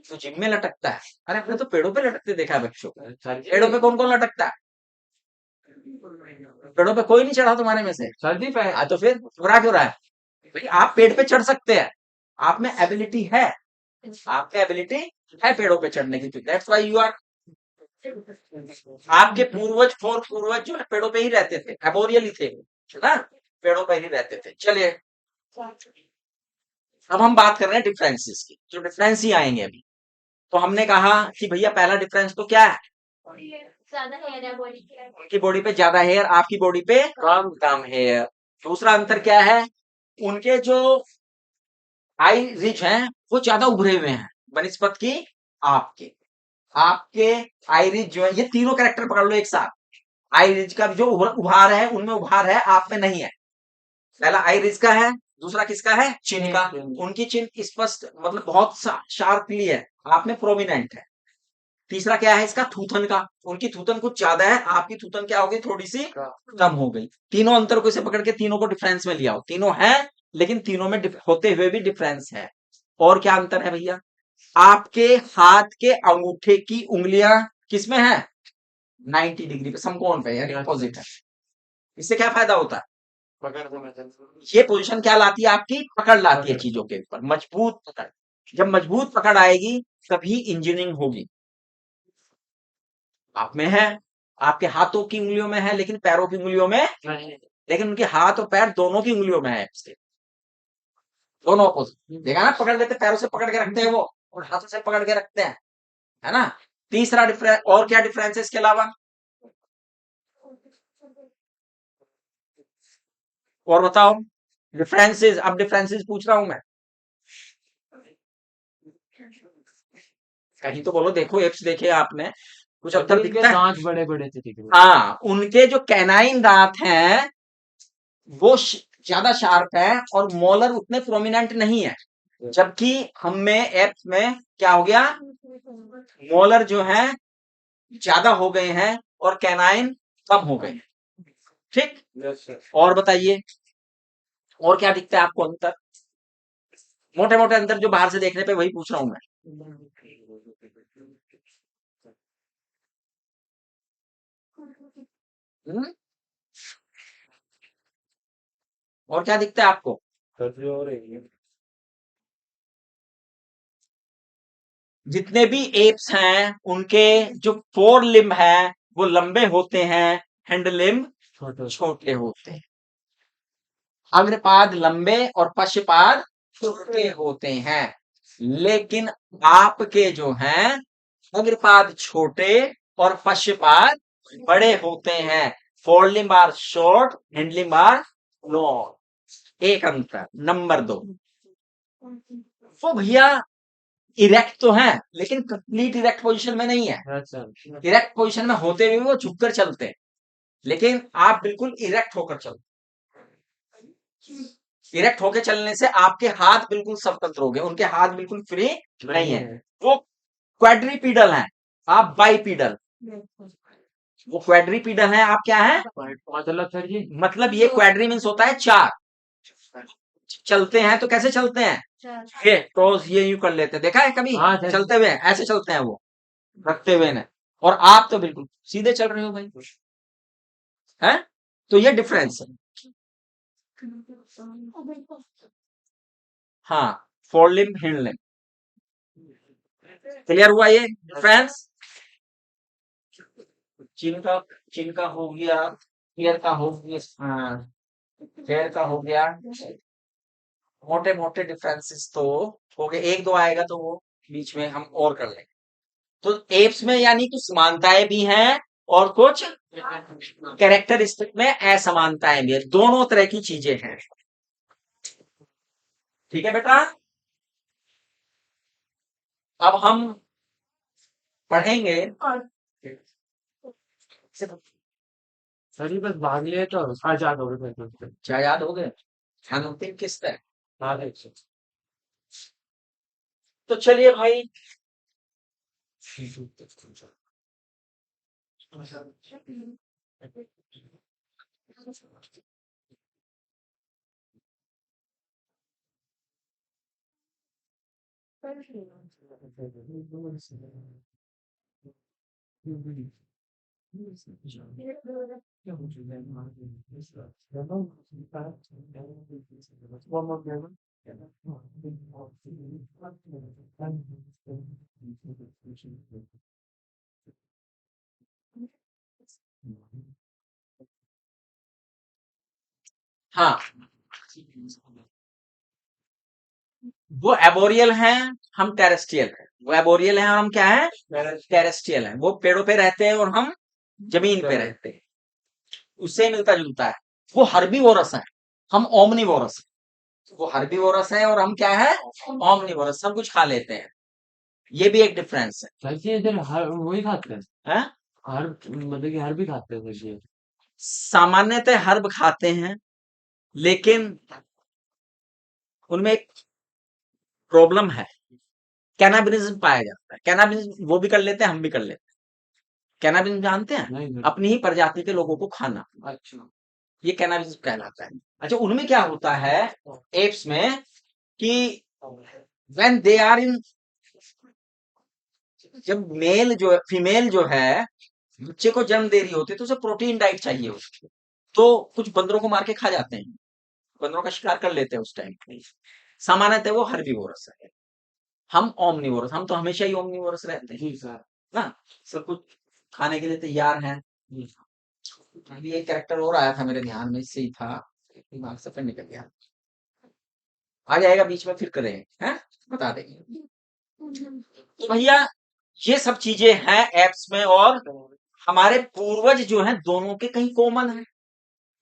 A: तो जिम में लटकता है। अरे हमने तो पेड़ों पे लटकते देखा है बच्चों को।
C: Sir,
A: पेड़ों पे कौन कौन लटकता है? पेड़ों पे कोई नहीं चढ़ा तुम्हारे में से।
C: सर्दी पे.
A: तो फिर घबरा क्यों रहा है भाई? आप पेड़ पे चढ़ सकते हैं, आप में एबिलिटी है, आप में एबिलिटी है पेड़ों पे चढ़ने की। That's why you are. आपके पूर्वज, फोर पूर्वज जो है पेड़ों पे ही रहते थे, एबोरियल ही थे, है ना? पेड़ों पे ही रहते थे। चलिए, अब हम बात कर रहे हैं डिफरेंसेस की, जो डिफरेंस ही आएंगे अभी। तो हमने कहा कि भैया पहला डिफरेंस तो क्या है?
B: ज्यादा हेयर है बॉडी के।
A: उनकी बॉडी पे ज्यादा हेयर, आपकी बॉडी पे कम हेयर। दूसरा अंतर क्या है? उनके जो आई रिज हैं वो ज्यादा उभरे हुए हैं बनिस्पत की आपके। आपके आई रिज जो है, ये तीनों कैरेक्टर पकड़ लो एक साथ। आई रिज का जो उभार है, उनमें उभार है, आप में नहीं है। पहला आई रिज का है, दूसरा किसका है? चिन का। उनकी चिन स्पष्ट, मतलब बहुत शार्पली है, आप में प्रोमिनेंट है। तीसरा क्या है इसका? थूथन का। उनकी थूथन कुछ ज्यादा है, आपकी थूथन क्या हो गई? थोड़ी सी कम हो गई। तीनों अंतर को इसे पकड़ के तीनों को डिफरेंस में लिया हो। तीनों है, लेकिन तीनों में होते हुए भी डिफरेंस है। और क्या अंतर है भैया? आपके हाथ के अंगूठे की उंगलियां किसमें है? 90 डिग्री पे, समकोण पे, यानी अपोजिट है। इससे क्या फायदा होता है?
C: पकड़ दो मैं चल.
A: ये पोजीशन क्या लाती है? आपकी पकड़ लाती है चीजों के ऊपर, मजबूत पकड़। जब मजबूत पकड़ आएगी तभी इंजीनियरिंग होगी। आप में है, आपके हाथों की उंगलियों में है, लेकिन पैरों की उंगलियों में,
C: नहीं.
A: लेकिन उनके हाथ और पैर दोनों की उंगलियों में है इसके। दोनों अपोजिट। देखा ना, पकड़ लेते, पैरों से पकड़ के रखते हैं वो, और हाथों से पकड़ के रखते हैं, है ना? तीसरा डिफरेंस, और क्या डिफरेंस है इसके अलावा? और बताओ डिफरेंसेस। अब डिफरेंसेस पूछ रहा हूं मैं, कहीं तो बोलो। देखो एप्स देखे आपने, कुछ अंतर
C: इनके
A: दिखता है?
C: दांत बड़े बड़े थे दिख रहे.
A: हाँ, उनके जो कैनाइन दांत हैं वो ज्यादा शार्प है, और मोलर उतने प्रोमिनेंट नहीं है। जबकि हम में, एप्स में क्या हो गया? मोलर जो है ज्यादा हो गए हैं और कैनाइन कम हो गए हैं। ठीक,
C: Yes, sir.
A: और बताइए, और क्या दिखता है आपको अंतर? मोटे मोटे अंतर जो बाहर से देखने पे, वही पूछ रहा हूं मैं। हम्म? और क्या दिखता है आपको?
C: सर्दी हो रही है.
A: जितने भी एप्स हैं उनके जो फोर लिम्ब है वो लंबे होते हैं, हैंड लिम्ब
C: छोटे.
A: छोटे होते हैं। अग्रपाद लंबे और पश्चपाद छोटे होते हैं। लेकिन आपके जो हैं, अग्रपाद छोटे और पश्चपाद बड़े होते हैं। Fore limb are short, hand limb are long. एक अंतर। नंबर 2, वो भैया इरेक्ट तो है, लेकिन कंप्लीट इरेक्ट पोजीशन में नहीं है।
C: Yes, sir.
A: इरेक्ट पोजीशन में होते हुए वो झुककर चलते हैं, लेकिन आप बिल्कुल इरेक्ट होकर चलते। इरेक्ट होकर चलने से आपके हाथ बिल्कुल स्वतंत्र हो गए, उनके हाथ बिल्कुल फ्री नहीं है। वो क्वाड्रीपीडल हैं, आप बाईपीडल। वो क्वाड्रीपीडल है, आप क्या है?
C: मतलब सर जी
A: मतलब ये क्वाड्री मीन्स होता है 4। चलते हैं तो कैसे चलते हैं? ये टोस ये यूं कर लेते हैं, देखा है कभी?
C: हाँ सर
A: चलते हुए ऐसे चलते हैं वो, रखते हुए ने। और आप तो बिल्कुल सीधे चल रहे हो भाई, है? तो ये डिफरेंस है। हाँ, four limb hind limb, clear हुआ ये डिफरेंस? चिन का चिन का हो गया, ईयर का हो गया, हाँ, पैर का हो गया। मोटे मोटे डिफरेंसेस तो हो गए, एक दो आएगा तो वो बीच में हम और कर लेंगे। तो एप्स में यानी कुछ समानताएं भी हैं और कुछ कैरेक्टरिस्टिक में असमानताएं भी है, दोनों तरह की चीजें हैं। ठीक है बेटा, अब हम पढ़ेंगे।
C: सर जी बस भाग लिए तो आजाद हो गए थे।
A: क्या याद हो गए? अंतिम किस्त है।
C: हाँ सर
A: तो चलिए भाई, हाँ, वो एबोरियल हैं, हम टेरेस्ट्रियल हैं। वो एबोरियल हैं और हम क्या है? टेरेस्ट्रियल हैं। वो पेड़ों पे रहते हैं और हम जमीन पे रहते हैं, उससे मिलता जुलता है। वो हर्बीवोरस है, हम ओमनीवोरस हैं। वो हर्बीवोरस है और हम क्या है? ओमनीवोरस, सब कुछ खा लेते हैं। ये भी एक डिफरेंस है।
C: सर जी इधर हर वही खाते हैं
A: हैं?
C: हर मतलब कि हर भी खाते हैं सर जी
A: सामान्यतः हर्ब खाते हैं, लेकिन उनमें एक प्रॉब्लम है, कैनाबिनिज्म पाया जाता है। कैनाबिनिज्म वो भी कर लेते हैं, हम भी कर लेते हैं। कैनाबिनिज्म जानते हैं?
C: नहीं सर
A: अपनी ही प्रजाति के लोगों को खाना,
C: अच्छा
A: ये कैनाबिनिज्म कहलाता है। अच्छा, उनमें क्या होता है एप्स में कि व्हेन दे आर इन, जब मेल जो फीमेल जो है बच्चे को जन्म दे रही होती है तो उसे प्रोटीन डाइट चाहिए होती है, तो कुछ बंदरों को मार के खा जाते हैं, बंदरों का शिकार कर लेते हैं उस टाइम। सामान्यतः वो हर्बीवोरस है, हम ओमनीवोरस, हम तो हमेशा ही ओमनीवोरस रहते हैं
C: जी सर
A: ना, सब कुछ खाने के लिए तैयार हैं।
C: जी
A: अभी एक कैरेक्टर और आया था मेरे ध्यान में, इससे ही था, दिमाग से फिर निकल गया। आ जाएगा बीच में फिर करेंगे, हैं? बता देंगे। तो भैया ये सब चीजें हैं एप्स में, और हमारे पूर्वज जो हैं दोनों के कहीं कॉमन है,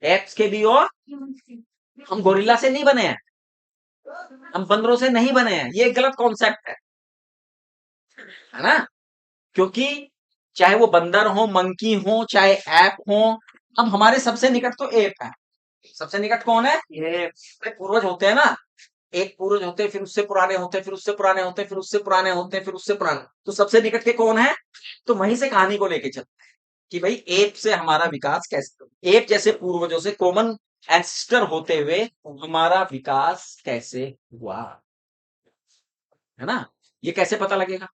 A: एप्स के भी और हम गोरिल्ला से नहीं बने हैं, हम बंदरों से नहीं बने हैं, ये गलत कॉन्सेप्ट है ना? क्योंकि चाहे वो बंदर हो, मंकी हो, चाहे ऐप हो, हम हमारे सबसे निकट तो एप है। सबसे निकट कौन है? ये पूर्वज होते हैं ना, एक पूर्वज होते हैं, फिर उससे पुराने होते हैं, फिर उससे पुराने होते हैं, फिर उससे पुराने होते हैं, फिर उससे पुराने, तो सबसे निकट के कौन है? तो वहीं से कहानी को लेके चलते हैं कि भाई एप से हमारा विकास कैसे, एप जैसे पूर्वजों से कॉमन एंसेस्टर होते हुए हमारा विकास कैसे हुआ, है ना? ये कैसे पता लगेगा?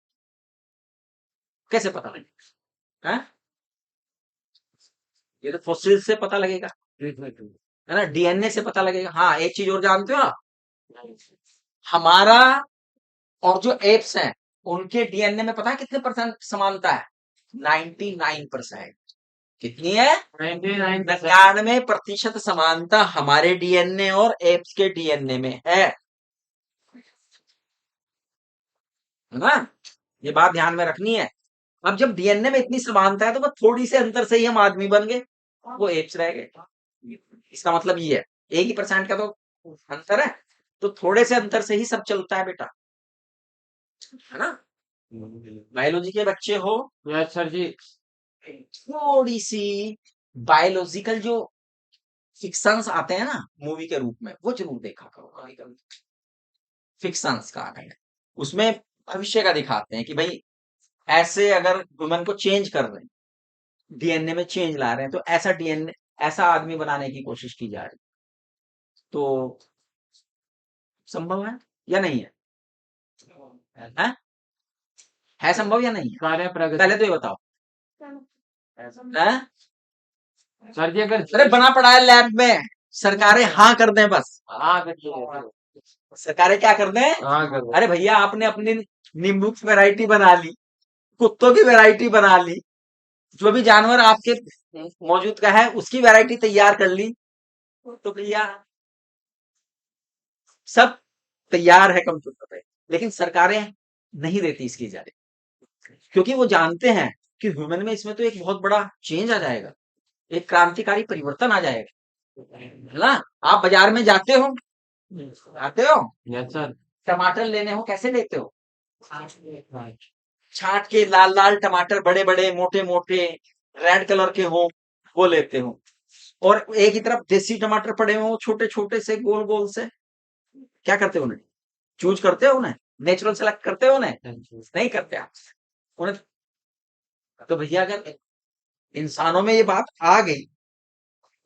A: कैसे पता लगेगा? है? ये तो फॉसिल से पता लगेगा,
C: ठीक है ठीक
A: है ना? डीएनए से पता लगेगा। हाँ, एक चीज और जानते हो आप, हमारा और जो एप्स हैं उनके डीएनए में पता है कितने परसेंट समानता है? 99%। कितनी है?
C: 99%
A: 99% समानता हमारे डीएनए और एप्स के डीएनए में है ना? ये बात ध्यान में रखनी है। अब जब डीएनए में इतनी समानता है तो बस थोड़ी से अंतर से ही हम आदमी बन गए, वो एप्स रह गए। इसका मतलब ये है, एक ही परसेंट का तो अंतर है, तो थोड़े से अंतर से ही सब चलता है बेटा, है ना? बायोलॉजी के बच्चे हो,
C: यस सर जी
A: थोड़ी सी बायोलॉजिकल जो फिक्शंस आते हैं ना मूवी के रूप में, वो जरूर देखा करो कभी कभी। फिक्शंस का है, उसमें भविष्य का दिखाते हैं कि भाई ऐसे अगर वुमन को चेंज कर रहे हैं डीएनए में चेंज ला रहे हैं, तो ऐसा डीएनए, ऐसा आदमी बनाने की कोशिश की जा रही, तो संभव है या नहीं है? है, है संभव या नहीं है?
C: कार्य प्रगति
A: पहले तो ये बताओ। है?
C: सर जी अगर
A: अरे बना पड़ा है लैब में, सरकारें हाँ कर दें बस।
C: हाँ कर दो,
A: सरकारें क्या कर दें?
C: हाँ कर दो।
A: अरे भैया आपने अपनी नींबू की वैरायटी बना ली, कुत्तों की वैरायटी बना ली, जो भी जानवर आपके मौजूद का है उसकी वैरायटी तैयार कर ली, तो भैया सब तैयार है कंप्यूटर पे, लेकिन सरकारें नहीं देती इसकी इजाजत, क्योंकि वो जानते हैं कि ह्यूमन में इसमें तो एक बहुत बड़ा चेंज आ जाएगा, एक क्रांतिकारी परिवर्तन आ जाएगा, है ना? आप बाजार में जाते हो,
C: यस सर।
A: टमाटर लेने हो, कैसे लेते हो? छांट के लाल लाल टमाटर, बड़े बड़े मोटे मोटे रेड कलर के हो, वो लेते हो। और एक ही तरफ देसी टमाटर पड़े हो, छोटे छोटे से गोल गोल से, क्या करते हो उन्हें? चूज करते हो उन्हें? नेचुरल सेलेक्ट करते हो उन्हें? नहीं करते आप उन्हें। तो भैया अगर इंसानों में ये बात आ गई,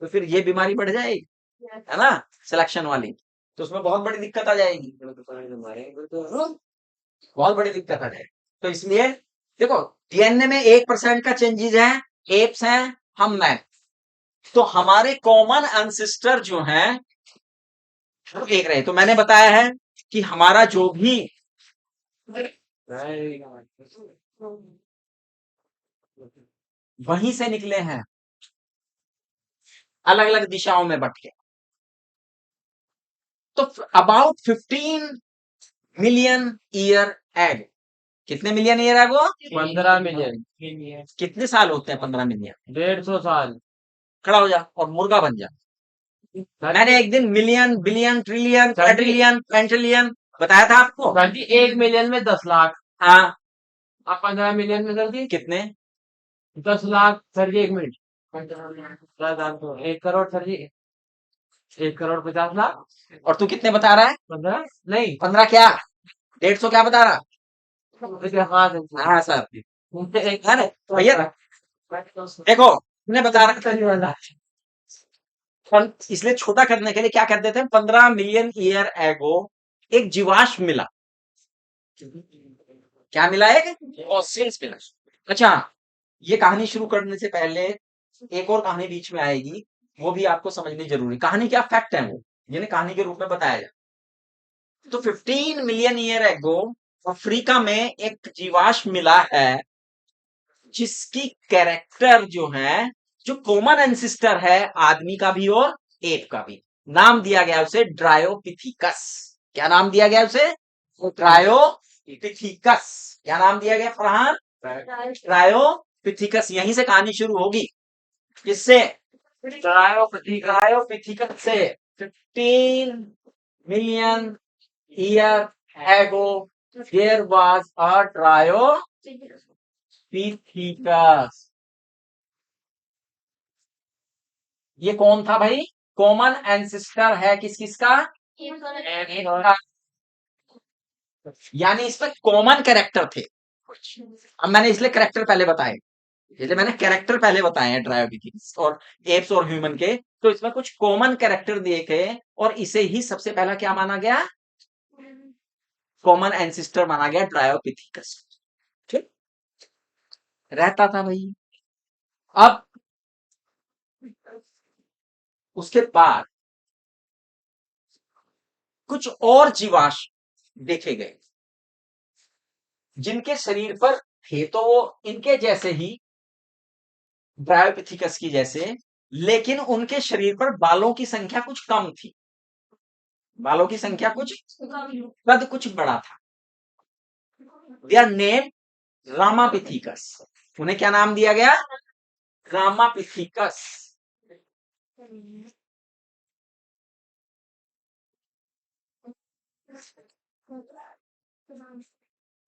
A: तो फिर ये बीमारी बढ़ जाएगी, है ना, सिलेक्शन वाली, तो उसमें बहुत बड़ी दिक्कत आ जाएगी, बहुत बड़ी दिक्कत आ जाएगी। तो इसलिए देखो, डीएनए में 1% का चेंजेस है, एप्स हैं, हम मैन, तो हमारे कॉमन एंसेस्टर जो हैं वो एक रहे। तो मैंने बताया है कि हमारा जो भी वहीं से निकले हैं, अलग अलग दिशाओं में बट के। तो अबाउट 15 मिलियन ईयर एग, कितने मिलियन ईयर एग?
C: 15 मिलियन,
A: कितने साल होते हैं 15 मिलियन?
C: 150 साल।
A: खड़ा हो जा और मुर्गा बन जा। मैंने एक दिन मिलियन, बिलियन, ट्रिलियन, क्वाड्रिलियन, पेंट्रिलियन बताया था आपको।
C: सर जी 1 मिलियन में 10 लाख,
A: हाँ,
C: आप 15 मिलियन में सर जी
A: कितने?
C: 10 लाख सर जी, 1 मिनट, 1 करोड़ सर जी, 1 करोड़ 50 लाख।
A: और तू कितने बता रहा है?
C: 15 नहीं,
A: 15 क्या, 150 क्या बता रहा?
C: हाँ सर जी।
A: हाँ सर,
C: एक
A: है ना भैया? देखो मैंने बता रहा
C: सही वाला।
A: इसलिए छोटा करने के लिए क्या कर देते हैं, 15 मिलियन ईयर एगो एक जीवाश्म मिला। क्या मिला? एक फॉसिल्स मिला। अच्छा, ये कहानी शुरू करने से पहले एक और कहानी बीच में आएगी, वो भी आपको समझनी जरूरी। कहानी क्या, फैक्ट है वो, यानी कहानी के रूप में बताया जाए। तो 15 मिलियन ईयर एगो अफ्रीका में एक जीवाश्म मिला है, जिसकी कैरेक्टर जो है, जो कॉमन एंसिस्टर है आदमी का भी और एप का भी, नाम दिया गया उसे ड्रायोपिथिकस। क्या नाम दिया गया उसे? ड्रायोपिथिकस। क्या नाम दिया गया फरहान? ड्रायोपिथिकस। यहीं से कहानी शुरू होगी। किससे? ड्रायोपिथिकस से। 15 million year ago there was a Dryopithecus. ये कौन था भाई? कॉमन एंसिस्टर है किस किस का? यानी इसमें कॉमन कैरेक्टर थे। अब मैंने इसलिए कैरेक्टर पहले बताए, जैसे मैंने कैरेक्टर पहले बताए हैं ड्रायोपिथिकस और एप्स और ह्यूमन के, तो इसमें कुछ कॉमन कैरेक्टर दिए गए और इसे ही सबसे पहला क्या माना गया? कॉमन एंसिस्टर माना गया ड्रायोपिथिकस। ठीक, रहता था भाई। अब उसके बाद कुछ और जीवाश्म देखे गए, जिनके शरीर पर थे तो वो इनके जैसे ही, ड्रायोपिथिकस की जैसे, लेकिन उनके शरीर पर बालों की संख्या कुछ कम थी। बालों की संख्या कुछ, कद कुछ बड़ा था। Their name Ramapithecus. उन्हें क्या नाम दिया गया? Ramapithecus.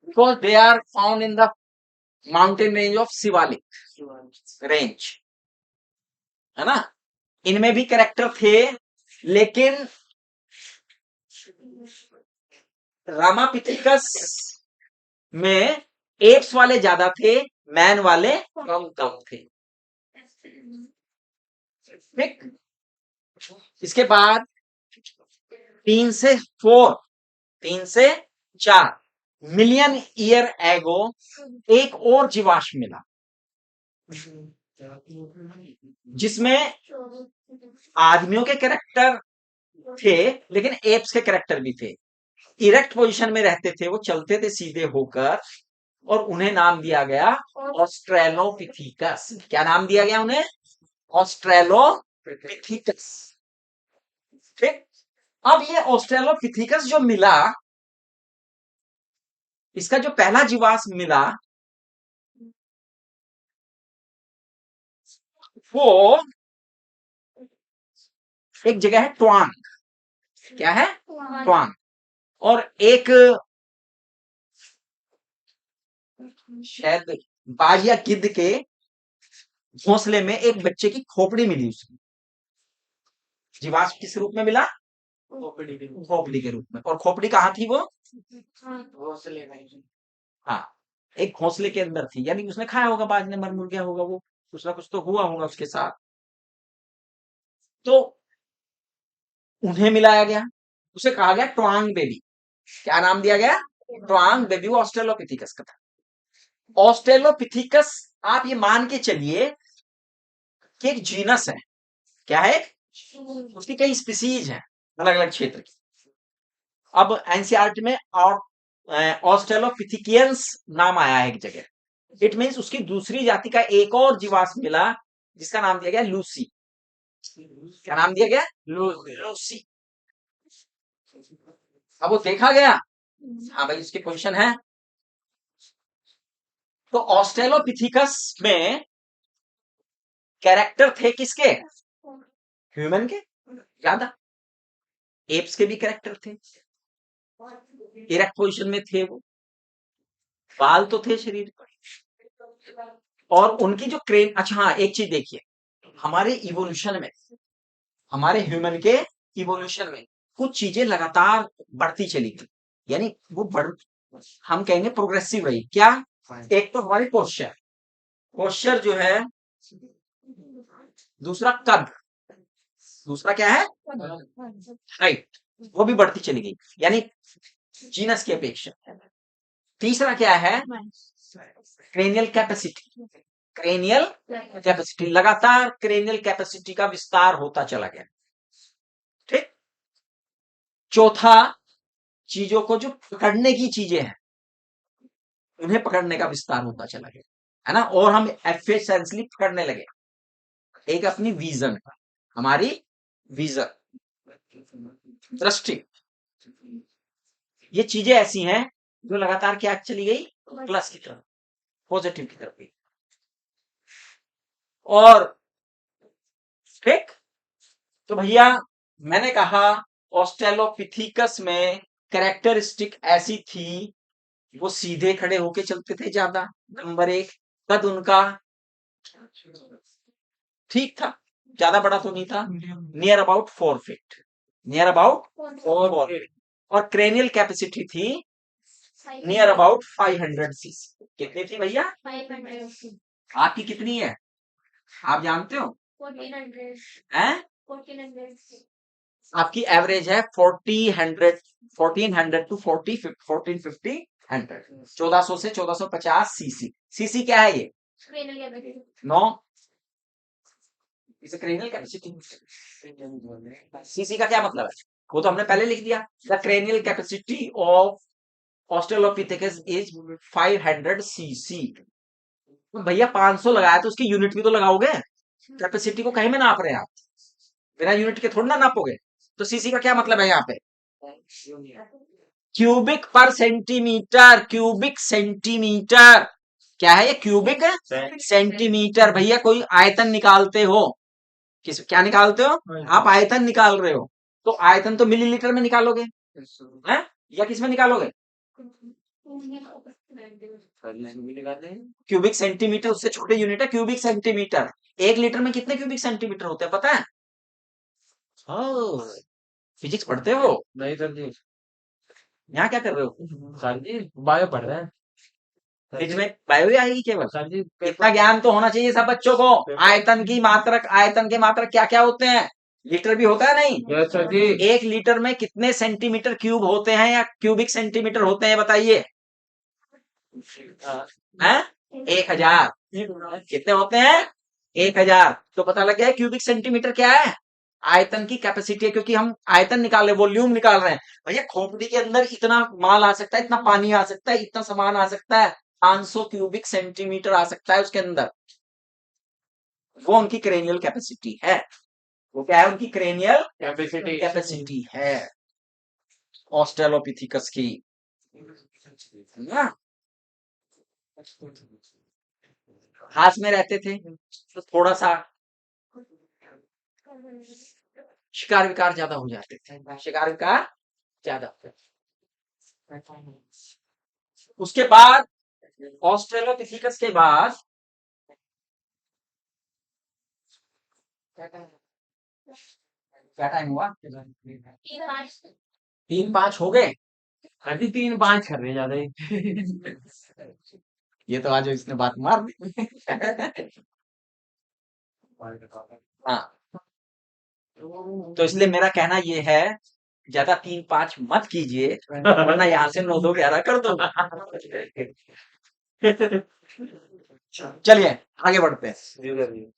A: Because they are found in the mountain range of Shivalik range, है ना? इनमें भी कैरेक्टर थे, लेकिन रामापिथिकस में एप्स वाले ज्यादा थे, मैन वाले कम कम थे। ठीक। इसके बाद 3 से 4 मिलियन ईयर एगो एक और जीवाश्म मिला जिसमें आदमियों के कैरेक्टर थे लेकिन एप्स के कैरेक्टर भी थे। इरेक्ट पोजीशन में रहते थे, वो चलते थे सीधे होकर, और उन्हें नाम दिया गया ऑस्ट्रेलोपिथेकस। क्या नाम दिया गया उन्हें? ऑस्ट्रेलोपिथेकस। ठीक। अब ये ऑस्ट्रेलोपिथेकस जो मिला, इसका जो पहला जीवाश्म मिला वो एक जगह है ट्वांग। क्या है? ट्वांग। और एक शायद बाज या गिद्ध के घोंसले में एक बच्चे की खोपड़ी मिली उसकी। जीवाश्म किस रूप में मिला? खोपड़ी के रूप में। और खोपड़ी कहाँ थी वो?
C: घोंसले में।
A: हाँ, एक घोंसले के अंदर थी, यानी उसने खाया होगा, बाज ने मर मुर गया होगा, वो कुछ ना कुछ तो हुआ होगा उसके साथ। तो उन्हें मिलाया गया, उसे कहा गया ट्वांग बेबी। क्या नाम दिया गया? ट्वांग बेबी। वो ऑस्ट्रेलोपिथेकस का था। ऑस्ट्रेलोपिथेकस, आप ये मान के चलिए कि एक जीनस है। क्या है? उसकी कई स्पीसीज हैं अलग अलग क्षेत्र की। अब एनसीईआरटी में और ऑस्ट्रेलोपिथिकियंस नाम आया है एक जगह। इट मींस उसकी दूसरी जाति का एक और जीवाश्म मिला जिसका नाम दिया गया लूसी। क्या नाम दिया गया? लूसी। अब वो देखा गया, हाँ भाई उसकी पोजीशन है। तो ऑस्ट्रेलोपिथिकस में कैरेक्टर थे किसके? ह्यूमन के ज्यादा। एप्स के भी कैरेक्टर थे, इरेक्ट पोजीशन में थे वो, बाल तो थे शरीर पर, और उनकी जो क्रेन। अच्छा हाँ, एक चीज देखिए, हमारे इवोल्यूशन में, हमारे ह्यूमन के इवोल्यूशन में कुछ चीजें लगातार बढ़ती चली गई, यानी वो बढ़, हम कहेंगे प्रोग्रेसिव रही। क्या? एक तो हमारी पोस्चर, पोस्चर जो है, दूसरा कद, दूसरा क्या है? हाइट, वो भी बढ़ती चली गई, यानी जीनस की अपेक्षा। तीसरा क्या है? Cranial capacity. क्रेनियल कैपेसिटी, लगातार क्रेनियल कैपेसिटी का विस्तार होता चला गया। ठीक। चौथा, चीजों को जो पकड़ने की चीजें हैं उन्हें पकड़ने का विस्तार होता चला गया, है ना, और हम एफिशिएंटली पकड़ने लगे। एक अपनी विजन, हमारी विजन, दृष्टि, ये चीजें ऐसी हैं जो लगातार क्या चली गई? प्लस की तरफ, पॉजिटिव की तरफ गई। और ठीक, तो भैया मैंने कहा ऑस्ट्रेलोपिथेकस में कैरेक्टरिस्टिक ऐसी थी, वो सीधे खड़े होके चलते थे ज्यादा, नंबर एक। कद उनका ठीक था, ज्यादा बड़ा तो नहीं था, near about 4 feet, near about 4 feet. और क्रेनियल कैपेसिटी थी नियर अबाउट 500 सीसी। कितनी थी भैया?
B: 500,
A: आपकी कितनी है आप जानते हो?
B: 1400,
A: हैं?
B: 1400.
A: आपकी एवरेज है 1400 टू 1450 100, 1400 से 1450 सीसी। सीसी क्या है ये?
B: Cranial capacity.
A: नो, इसे क्रेनियल कैपेसिटी। सीसी का क्या मतलब है? वो तो हमने पहले लिख दिया, the cranial capacity of Australopithecus is 500 CC. भैया 500 लगाया तो उसकी यूनिट भी तो लगाओगे, कैपेसिटी को कहीं में नाप रहे हैं आप, बिना यूनिट के थोड़ा ना नापोगे। तो सीसी का क्या मतलब है यहाँ पे? क्यूबिक पर सेंटीमीटर, क्यूबिक सेंटीमीटर। क्या है ये? Cubic centimetre. भैया कोई आयतन निकालते हो, किस क्या निकालते हो? आप आयतन निकाल रहे हो, तो आयतन तो मिलीलीटर में निकालोगे, हैं? या किस में निकालोगे? क्यूबिक सेंटीमीटर उससे छोटे यूनिट है क्यूबिक सेंटीमीटर। 1 लीटर में कितने क्यूबिक सेंटीमीटर होते हैं पता है? फिजिक्स पढ़ते हो?
C: नहीं सर जी।
A: यहाँ क्या कर रहे हो?
C: सर जी बायो पढ़ रहे हैं।
A: इसमें बायो ही आएगी केवल।
C: सर जी
A: इतना ज्ञान तो होना चाहिए सब बच्चों को। आयतन की मात्रक, आयतन के मात्रक क्या क्या होते हैं, लीटर भी होता है नहीं।
C: यस सर जी।
A: 1 लीटर में कितने सेंटीमीटर क्यूब होते हैं या क्यूबिक सेंटीमीटर होते हैं बताइए। हैं? 1000। कितने होते हैं? 1000। तो पता लग गया है क्यूबिक सेंटीमीटर क्या है, आयतन की कैपेसिटी है, क्योंकि हम आयतन निकाल रहे हैं, वॉल्यूम निकाल रहे हैं। भैया खोपड़ी के अंदर इतना माल आ सकता है, इतना पानी आ सकता है, इतना सामान आ सकता है, 500 क्यूबिक सेंटीमीटर आ सकता है उसके अंदर। वो उनकी क्रेनियल कैपेसिटी है। वो क्या है, उनकी क्रेनियल
C: कैपेसिटी
A: कैपेसिटी है ऑस्ट्रेलोपिथिकस की, है ना। घास में रहते थे तो थोड़ा सा शिकार विकार ज्यादा हो जाते थे, शिकार विकार ज्यादा। उसके बाद ऑस्ट्रेलोपिथिकस के बाद क्या टाइम हुआ, 3-5 हो गए।
C: सर जी 3-5 कर रहे ज्यादा ही।
A: ये तो आज इसने बात मार दी। हाँ, तो इसलिए मेरा कहना ये है, ज्यादा 3-5 मत कीजिए, वरना यहाँ से 9-2-11 कर दो। चलिए आगे बढ़ते हैं।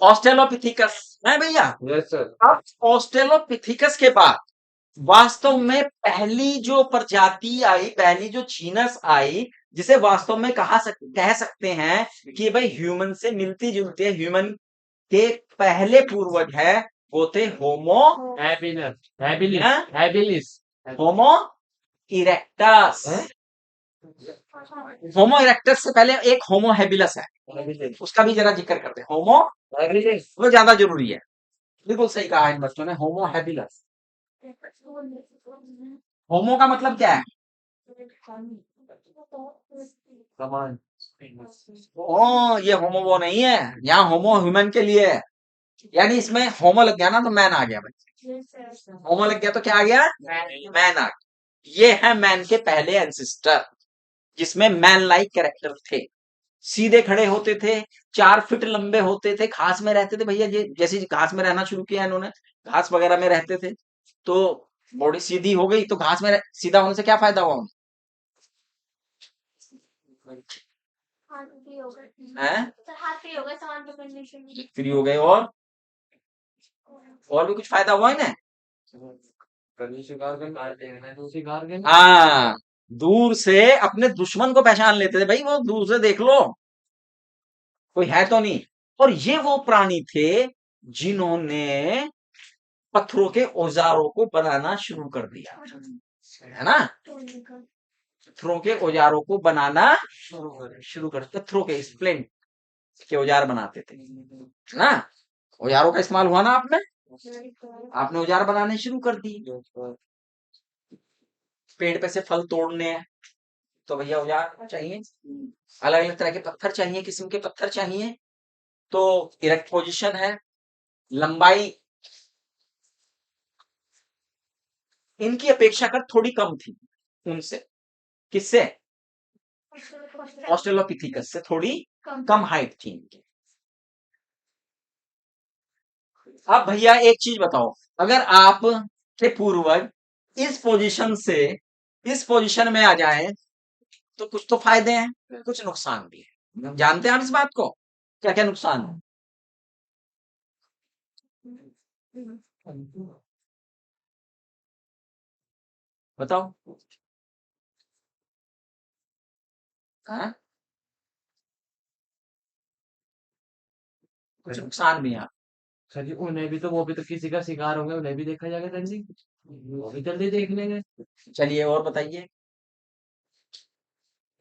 A: ऑस्ट्रेलोपिथिकस है भैया।
C: Yes sir.
A: अब ऑस्ट्रेलोपिथिकस के बाद वास्तव में पहली जो प्रजाति आई, पहली जो जीनस आई, जिसे वास्तव में कह सकते हैं कि भाई ह्यूमन से मिलती जुलती है, ह्यूमन के पहले पूर्वज है, वो थे होमो
C: हैबिलिस।
A: होमो इरेक्टस। होमो इरेक्टस से पहले एक होमो हेबिलस है, उसका भी जरा जिक्र करते हैं। होमो वो ज्यादा जरूरी है। बिल्कुल सही कहा इन बच्चों ने, होमो हेबिलस। होमो का मतलब क्या है,
C: समान।
A: ओ ये होमो वो नहीं है, यहाँ होमो ह्यूमन के लिए है। यानी इसमें होमो लग गया ना तो मैन आ गया भाई, होमो लग गया तो क्या आ गया, मैन आ गया। ये है मैन के पहले एंसिस्टर, जिसमें मैन लाइक कैरेक्टर थे, सीधे खड़े होते थे, 4 फीट लंबे होते थे, घास में रहते थे भैया। ये जैसे घास में रहना शुरू किया इन्होंने, घास वगैरह में रहते थे, तो बॉडी सीधी हो गई, तो घास में सीधा होने से क्या फायदा हुआ उन्हें, फ्री हो गए, और भी कुछ फायदा हुआ इन्हें। हाँ, दूर से अपने दुश्मन को पहचान लेते थे भाई, वो दूर से देख लो कोई है तो नहीं। और ये वो प्राणी थे जिन्होंने पत्थरों के औजारों को बनाना शुरू कर दिया, है ना। पत्थरों के औजारों को बनाना शुरू कर, पत्थरों के स्प्लिंट के औजार बनाते थे, है ना। औजारों का इस्तेमाल हुआ ना, आपने औजार बनाने शुरू कर दिए। पेड़ पे से फल तोड़ने हैं तो भैया औजार चाहिए, अलग अलग तरह के पत्थर चाहिए, किस्म के पत्थर चाहिए। तो इरेक्ट पोजीशन है, लंबाई इनकी अपेक्षाकृत थोड़ी कम थी उनसे, किससे, ऑस्ट्रेलोपिथिकस से थोड़ी कम हाइट थी इनकी। अब भैया एक चीज बताओ, अगर आप के पूर्वज इस पोजीशन से इस पोजीशन में आ जाए तो कुछ तो फायदे हैं, कुछ नुकसान भी है। जानते हैं आप इस बात को, क्या क्या नुकसान है, बताओ। हाँ? कुछ नुकसान भी है।
C: सर जी उन्हें भी तो, वो भी तो किसी का शिकार होंगे, उन्हें भी देखा जाएगा सर जी, वो भी जल्दी देख लेंगे।
A: चलिए और बताइए,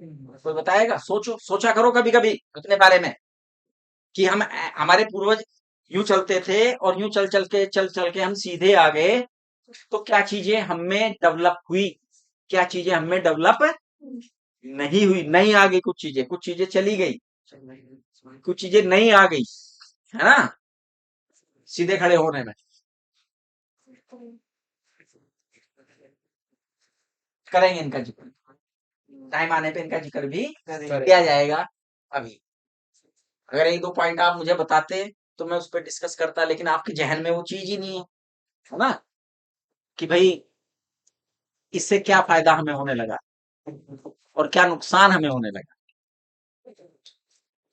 A: कोई बताएगा, सोचो, सोचा करो कभी कभी अपने बारे में, कि हम हमारे पूर्वज यूं चलते थे और यूं चल चल के हम सीधे आ गए, तो क्या चीजें हमें डेवलप हुई, क्या चीजें हमें डेवलप नहीं हुई, नहीं आ गई कुछ चीजें चली गई, कुछ चीजें नहीं आ गई, है ना, सीधे खड़े होने में। करेंगे इनका जिक्र। टाइम आने पे इनका जिक्र भी
C: करें।
A: किया जाएगा। अभी अगर एक दो पॉइंट आप मुझे बताते तो मैं उस पर डिस्कस करता, लेकिन आपके जहन में वो चीज ही नहीं है ना, कि भाई इससे क्या फायदा हमें होने लगा और क्या नुकसान हमें होने लगा।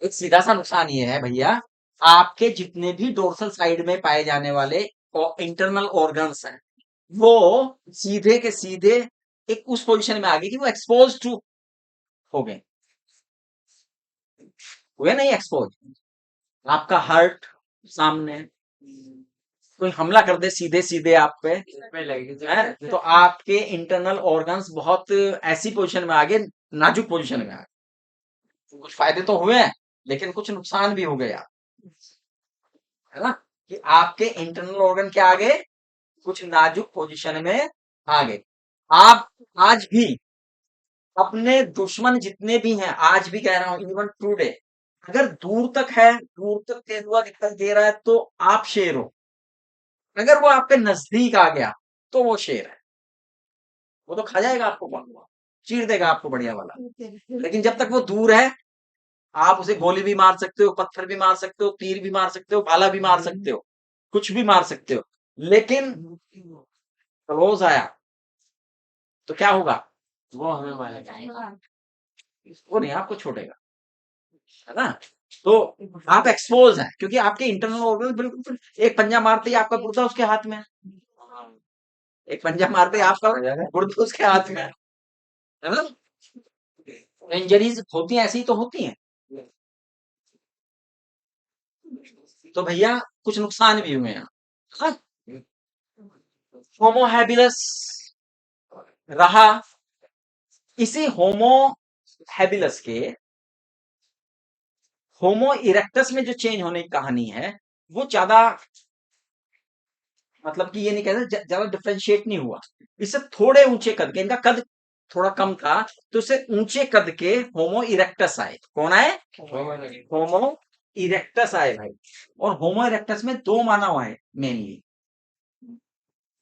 A: एक सीधा सा नुकसान ये है भैया, आपके जितने भी डोर्सल साइड में पाए जाने वाले इंटरनल ऑर्गन्स हैं, वो सीधे के सीधे एक उस पोजीशन में आ गए कि वो एक्सपोज टू हो गए, हुए नहीं एक्सपोज। आपका हार्ट सामने कोई हमला कर दे सीधे सीधे आप पे,
C: पे लगेगी
A: है तो आपके इंटरनल ऑर्गन्स बहुत ऐसी पोजीशन में आ गए, नाजुक पोजीशन में आ गए। कुछ फायदे तो हुए हैं, लेकिन कुछ नुकसान भी हो गया, है ना, कि आपके इंटरनल ऑर्गन क्या आ गए, कुछ नाजुक पोजीशन में आ गए। आप आज भी अपने दुश्मन जितने भी हैं, आज भी कह रहा हूं, इवन टुडे, अगर दूर तक है, दूर तक तेंदुआ दिखाई दे रहा है तो आप शेर हो। अगर वो आपके नजदीक आ गया तो वो शेर है, वो तो खा जाएगा आपको, चीर देगा आपको बढ़िया वाला। लेकिन जब तक वो दूर है, आप उसे गोली भी मार सकते हो, पत्थर भी मार सकते हो, तीर भी मार सकते हो, भाला भी मार सकते हो, कुछ भी मार सकते हो, लेकिन क्लोज आया तो क्या होगा,
C: वो हमें मारेगा।
A: वो नहीं आपको छोड़ेगा, है ना। तो आप एक्सपोज हैं क्योंकि आपके इंटरनल ऑर्गन बिल्कुल, एक पंजा मारते ही आपका गुर्दा उसके हाथ में है, एक पंजा मारते ही आपका गुर्दा उसके हाथ में है ना। इंजरीज होती हैं, ऐसी तो होती हैं। तो भैया कुछ नुकसान भी हुए हैं, हाँ? होमो हैबिलस रहा, इसी होमो हैबिलस के होमो इरेक्टस में जो चेंज होने की कहानी है, वो ज्यादा, मतलब कि ये नहीं कहते ज्यादा डिफरेंशिएट नहीं हुआ। इससे थोड़े ऊंचे कद के, इनका कद थोड़ा कम था, तो इससे ऊंचे कद के होमो इरेक्टस आए। कौन आए, होमो इरेक्टस आए भाई। और होमो इरेक्टस में दो मानव आए मेनली,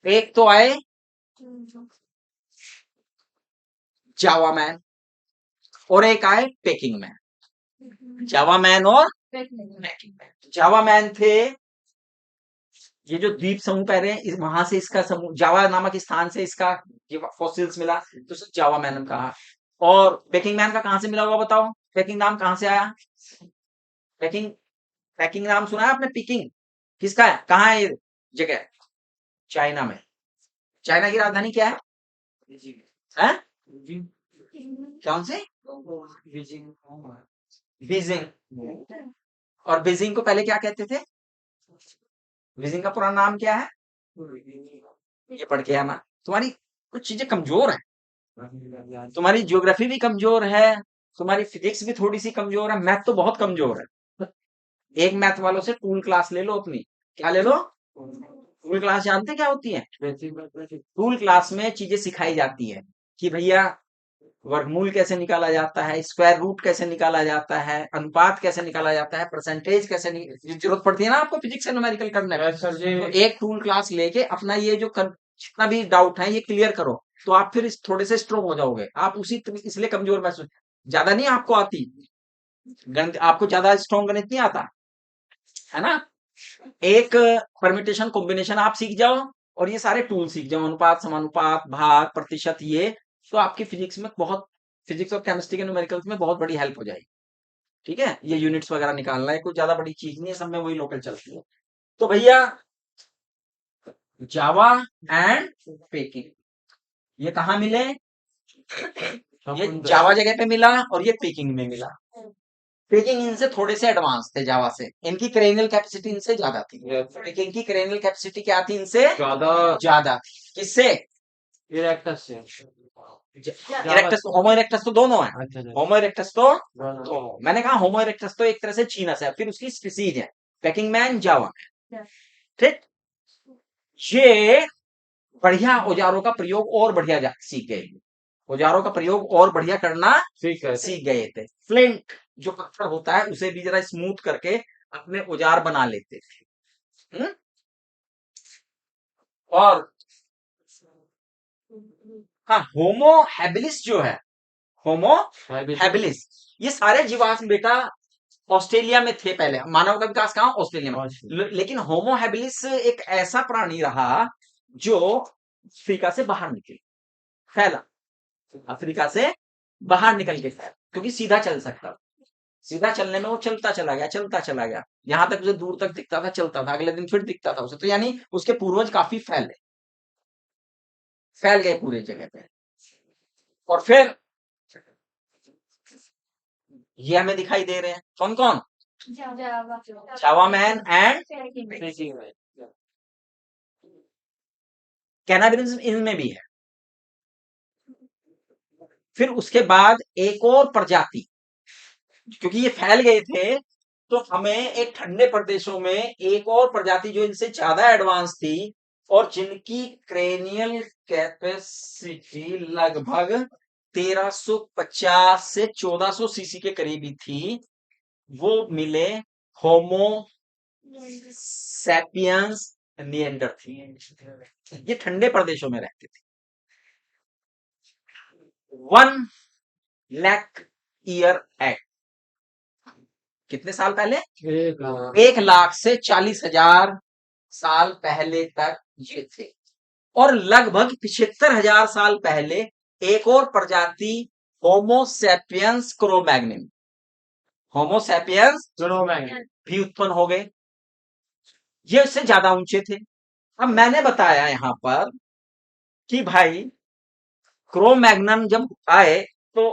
A: एक तो आए जावा मैन और एक आए पेकिंग मैन। जावा मैन और पेकिंग मैन। जावा मैन थे ये जो द्वीप समूह कह रहे हैं, वहां से इसका समूह, जावा नामक स्थान से इसका ये फॉसिल्स मिला, तो उसे जावा मैन कहा। और पेकिंग मैन का कहां से मिला हुआ बताओ, पेकिंग नाम कहां से आया, पेकिंग, पेकिंग नाम सुना है आपने, पिकिंग किसका है, कहाँ है ये जगह, चाइना में। चाइना की राजधानी क्या है? कौन सी, बीजिंग। और बीजिंग को पहले क्या कहते थे, बीजिंग का पूरा नाम क्या है, ये पढ़ के आना। तुम्हारी कुछ चीजें कमजोर है, तुम्हारी ज्योग्राफी भी कमजोर है, तुम्हारी फिजिक्स भी थोड़ी सी कमजोर है, मैथ तो बहुत कमजोर है। एक मैथ वालों से टूल क्लास ले लो अपनी, क्या ले लो, टूल क्लास जानते क्या होती है, टूल क्लास में चीजें सिखाई जाती है कि भैया वर्गमूल कैसे निकाला जाता है, स्क्वायर रूट कैसे निकाला जाता है, अनुपात कैसे निकाला जाता है, परसेंटेज कैसे जरूरत पड़ती है ना आपको फिजिक्स एंड न्यूमेरिकल करने में। तो एक टूल क्लास लेके अपना ये जो जितना भी डाउट है ये क्लियर करो, तो आप फिर थोड़े से स्ट्रोंग हो जाओगे। आप उसी इसलिए कमजोर महसूस, ज्यादा नहीं आपको आती गणित, आपको ज्यादा स्ट्रॉन्ग गणित नहीं आता, है ना। एक परमिटेशन कॉम्बिनेशन आप सीख जाओ और ये सारे टूल सीख जाओ, अनुपात, समानुपात, भाग, प्रतिशत, ये तो आपकी फिजिक्स में बहुत, फिजिक्स और केमिस्ट्री के न्यूमेरिकल्स में बहुत बड़ी हेल्प हो जाएगी। ठीक है, ये यूनिट्स वगैरह निकालना है, कोई ज्यादा बड़ी चीज नहीं है, सब में वही लोकल चलती है। तो भैया जावा एंड पेकिंग ये कहाँ मिले, ये जावा जगह पे मिला और ये पेकिंग में मिला। पेकिंग इनसे थोड़े से एडवांस थे जावा से, इनकी क्रेनियल कैपेसिटी इनसे ज्यादा थी। पेकिंग की क्रेनियल कैपेसिटी क्या थी, इनसे ज्यादा। किससे,
C: इरेक्टस से,
A: इरेक्टस, होमो इरेक्टस तो दोनों है,
C: अच्छा
A: होमो इरेक्टस तो दोनों। मैंने कहा होमो इरेक्टस तो एक तरह से जीनस है, फिर उसकी स्पीसीज है, पेकिंग मैन, जावा। ठीक, ये बढ़िया औजारों का प्रयोग और बढ़िया सीख गए, औजारों का प्रयोग और बढ़िया करना सीख गए थे। फ्लिंट जो पत्थर होता है उसे भी जरा स्मूथ करके अपने औजार बना लेते थे। और हाँ, होमो हैबिलिस जो है, होमो
C: हैबिलिस
A: हैबिलिस। ये सारे जीवाश्म बेटा ऑस्ट्रेलिया में थे पहले। मानव का विकास कहाँ? ऑस्ट्रेलिया में। लेकिन होमो हैबिलिस एक ऐसा प्राणी रहा जो अफ्रीका से बाहर निकल फैला, अफ्रीका से बाहर निकल के फैला, क्योंकि सीधा चल सकता था। सीधा चलने में वो चलता चला गया, यहां तक उसे दूर तक दिखता था, चलता था, अगले दिन फिर दिखता था उसे। तो यानी उसके पूर्वज काफी फैल गए पूरे जगह पे। और फिर ये हमें दिखाई दे रहे हैं कौन कौन?
B: Java.
A: Java man and
C: speaking में
A: कैनाबिलिज्म इनमें भी है। फिर उसके बाद एक और प्रजाति, क्योंकि ये फैल गए थे, तो हमें एक ठंडे प्रदेशों में एक और प्रजाति जो इनसे ज्यादा एडवांस थी और जिनकी क्रेनियल कैपेसिटी लगभग 1350 से 1400 सीसी के करीबी थी, वो मिले होमो सैपियंस निएंडरथल। ये ठंडे प्रदेशों में रहते थे। 1 लाख ईयर एक्ट, कितने साल पहले? 1 लाख से 40,000 साल पहले तक ये थे। और लगभग 75,000 साल पहले एक और प्रजाति होमोसैपियंस क्रोमैग्निम, होमोसैपियंस भी उत्पन्न हो गए। ये इससे ज्यादा ऊंचे थे। अब मैंने बताया यहां पर कि भाई क्रोमैग्नन जब आए तो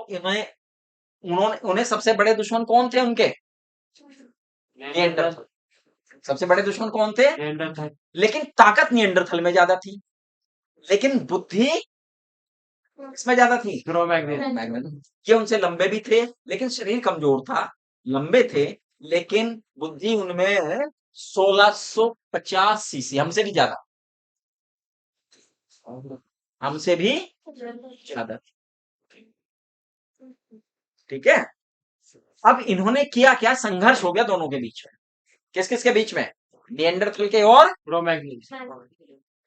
A: उन्हें सबसे बड़े दुश्मन कौन थे उनके? निएंडरथल। सबसे बड़े दुश्मन कौन थे? लेकिन ताकत निएंडरथल में ज्यादा थी, लेकिन बुद्धि इसमें ज्यादा थी क्रोमैग्नन। ये उनसे लंबे भी थे, लेकिन शरीर कमजोर था। लंबे थे लेकिन बुद्धि उनमें 1650 सीसी, हमसे भी ज्यादा, हमसे भी ज्यादा थी। ठीक है। अब इन्होंने किया क्या? संघर्ष हो गया दोनों के बीच में। किस किस के बीच में? निएंडरथल के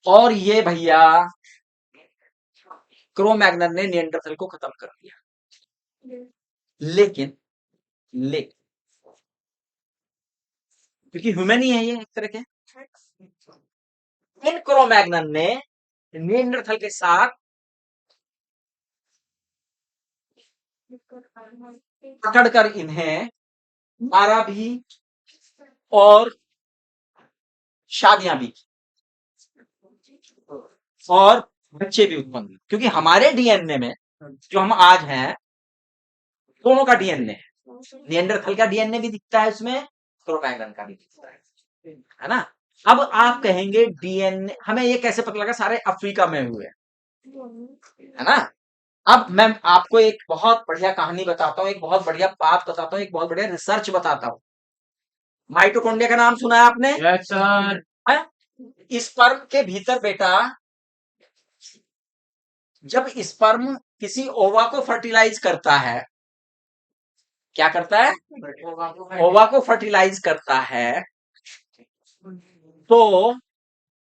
A: और ये भैया क्रोमैग्नन ने निएंडरथल को खत्म कर दिया। लेकिन क्योंकि ह्यूमन ही है ये एक तरह के, इन क्रोमैग्नन ने निएंडरथल के साथ पकड़कर इन्हें मारा भी और शादियां भी की और बच्चे भी उत्पन्न हुए। क्योंकि हमारे डीएनए में जो हम आज हैं, दोनों का डीएनए है। निएंडरथल का डीएनए भी दिखता है उसमें, क्रोमैग्नन का भी दिखता है ना। अब आप कहेंगे डीएनए, हमें ये कैसे पता लगा? सारे अफ्रीका में हुए, है ना। अब मैं आपको एक बहुत बढ़िया कहानी बताता हूँ, एक बहुत बढ़िया बात बताता हूँ, एक बहुत बढ़िया रिसर्च बताता हूँ। माइटोकॉन्ड्रिया का नाम सुना है आपने?
C: Yes sir.
A: स्पर्म के भीतर बेटा, जब स्पर्म किसी ओवा को फर्टिलाइज करता है, क्या करता है? ओवा को फर्टिलाइज करता है, तो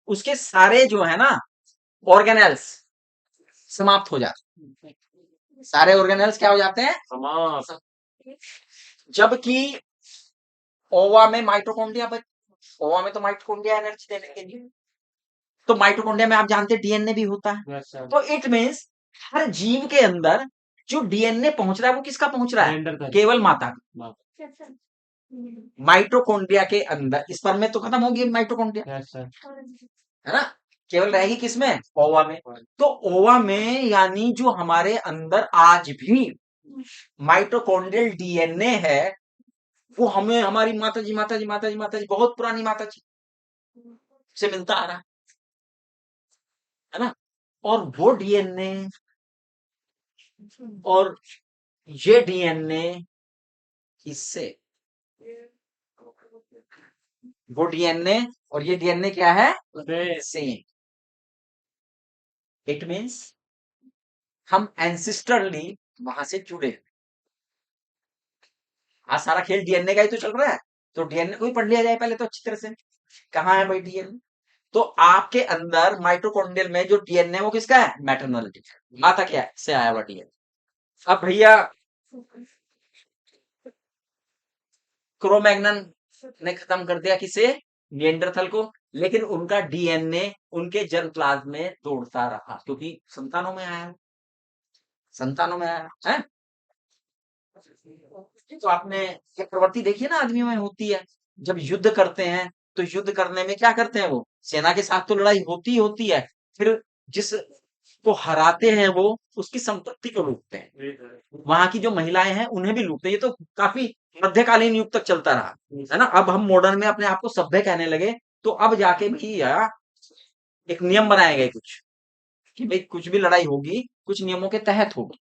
A: उसके सारे जो है ना ऑर्गेनेल्स समाप्त हो जाते। सारे ऑर्गेनेल्स क्या हो जाते हैं? समाप्त। जबकि ओवा में माइटोकॉन्ड्रिया ओवा में तो माइटोकॉन्ड्रिया एनर्जी देने के लिए, तो माइटोकॉन्ड्रिया में आप जानते हैं डीएनए भी होता है। तो इट मीन्स हर जीव के अंदर जो डीएनए पहुंच रहा है वो किसका पहुंच रहा है? केवल माता का। माइटोकॉन्ड्रिया के अंदर, स्पर्म में तो खत्म होगी माइटोकॉन्ड्रिया, है ना, केवल रहेगी किसमें? ओवा में। तो ओवा में यानी जो हमारे अंदर आज भी माइटोकॉन्ड्रियल डीएनए है, वो हमें हमारी माताजी बहुत पुरानी माताजी से मिलता आ रहा है ना। और वो डीएनए और ये डीएनए इससे, वो डीएनए और ये डीएनए क्या है? सेम। इट मीन्स हम एंसिस्टरली वहां से जुड़े। आज सारा खेल डीएनए का ही तो चल रहा है, तो डीएनए को ही पढ़ लिया जाए पहले तो अच्छी तरह से, कहाँ है भाई डीएनए। तो आपके अंदर माइटोकॉन्ड्रियल में जो डीएनए वो किसका है? मैटरनल, माता क्या है से आया हुआ डीएनए। अब भैया क्रोमैग्नन ने खत्म कर दिया किसे? निएंडरथल को। लेकिन उनका डीएनए उनके जर्म प्लाज्म में दौड़ता रहा, क्योंकि संतानों में आया, संतानों में आया है। तो आपने ये प्रवृत्ति देखी है ना, आदमियों में होती है। जब युद्ध करते हैं तो युद्ध करने में क्या करते हैं, वो सेना के साथ तो लड़ाई होती ही होती है, फिर जिस को हराते हैं वो उसकी संपत्ति को लूटते हैं, वहां की जो महिलाएं हैं उन्हें भी लूटते हैं। ये तो काफी मध्यकालीन युग तक चलता रहा है ना। अब हम मॉडर्न में अपने आप को सभ्य कहने लगे, तो अब जाके भी यार एक नियम बनाए गए कुछ, कि भाई कुछ भी लड़ाई होगी कुछ नियमों के तहत होगी।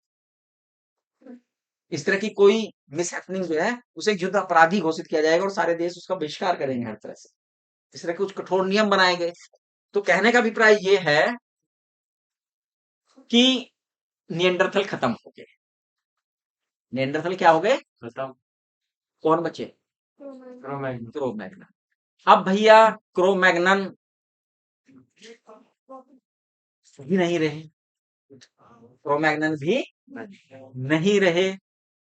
A: इस तरह की कोई मिस हैपनिंग जो है उसे युद्ध अपराधी घोषित किया जाएगा और सारे देश उसका बहिष्कार करेंगे हर तरह से। इस तरह के कुछ कठोर नियम बनाए गए। तो कहने का अभिप्राय ये है कि निएंडरथल खत्म हो गए। निएंडरथल क्या हो गए?
C: खत्म।
A: कौन बचे?
C: क्रोमैग्नन।
A: क्रोमैग्नन। अब भैया क्रोमैग्नन भी नहीं रहे, क्रोमैग्नन भी नहीं रहे।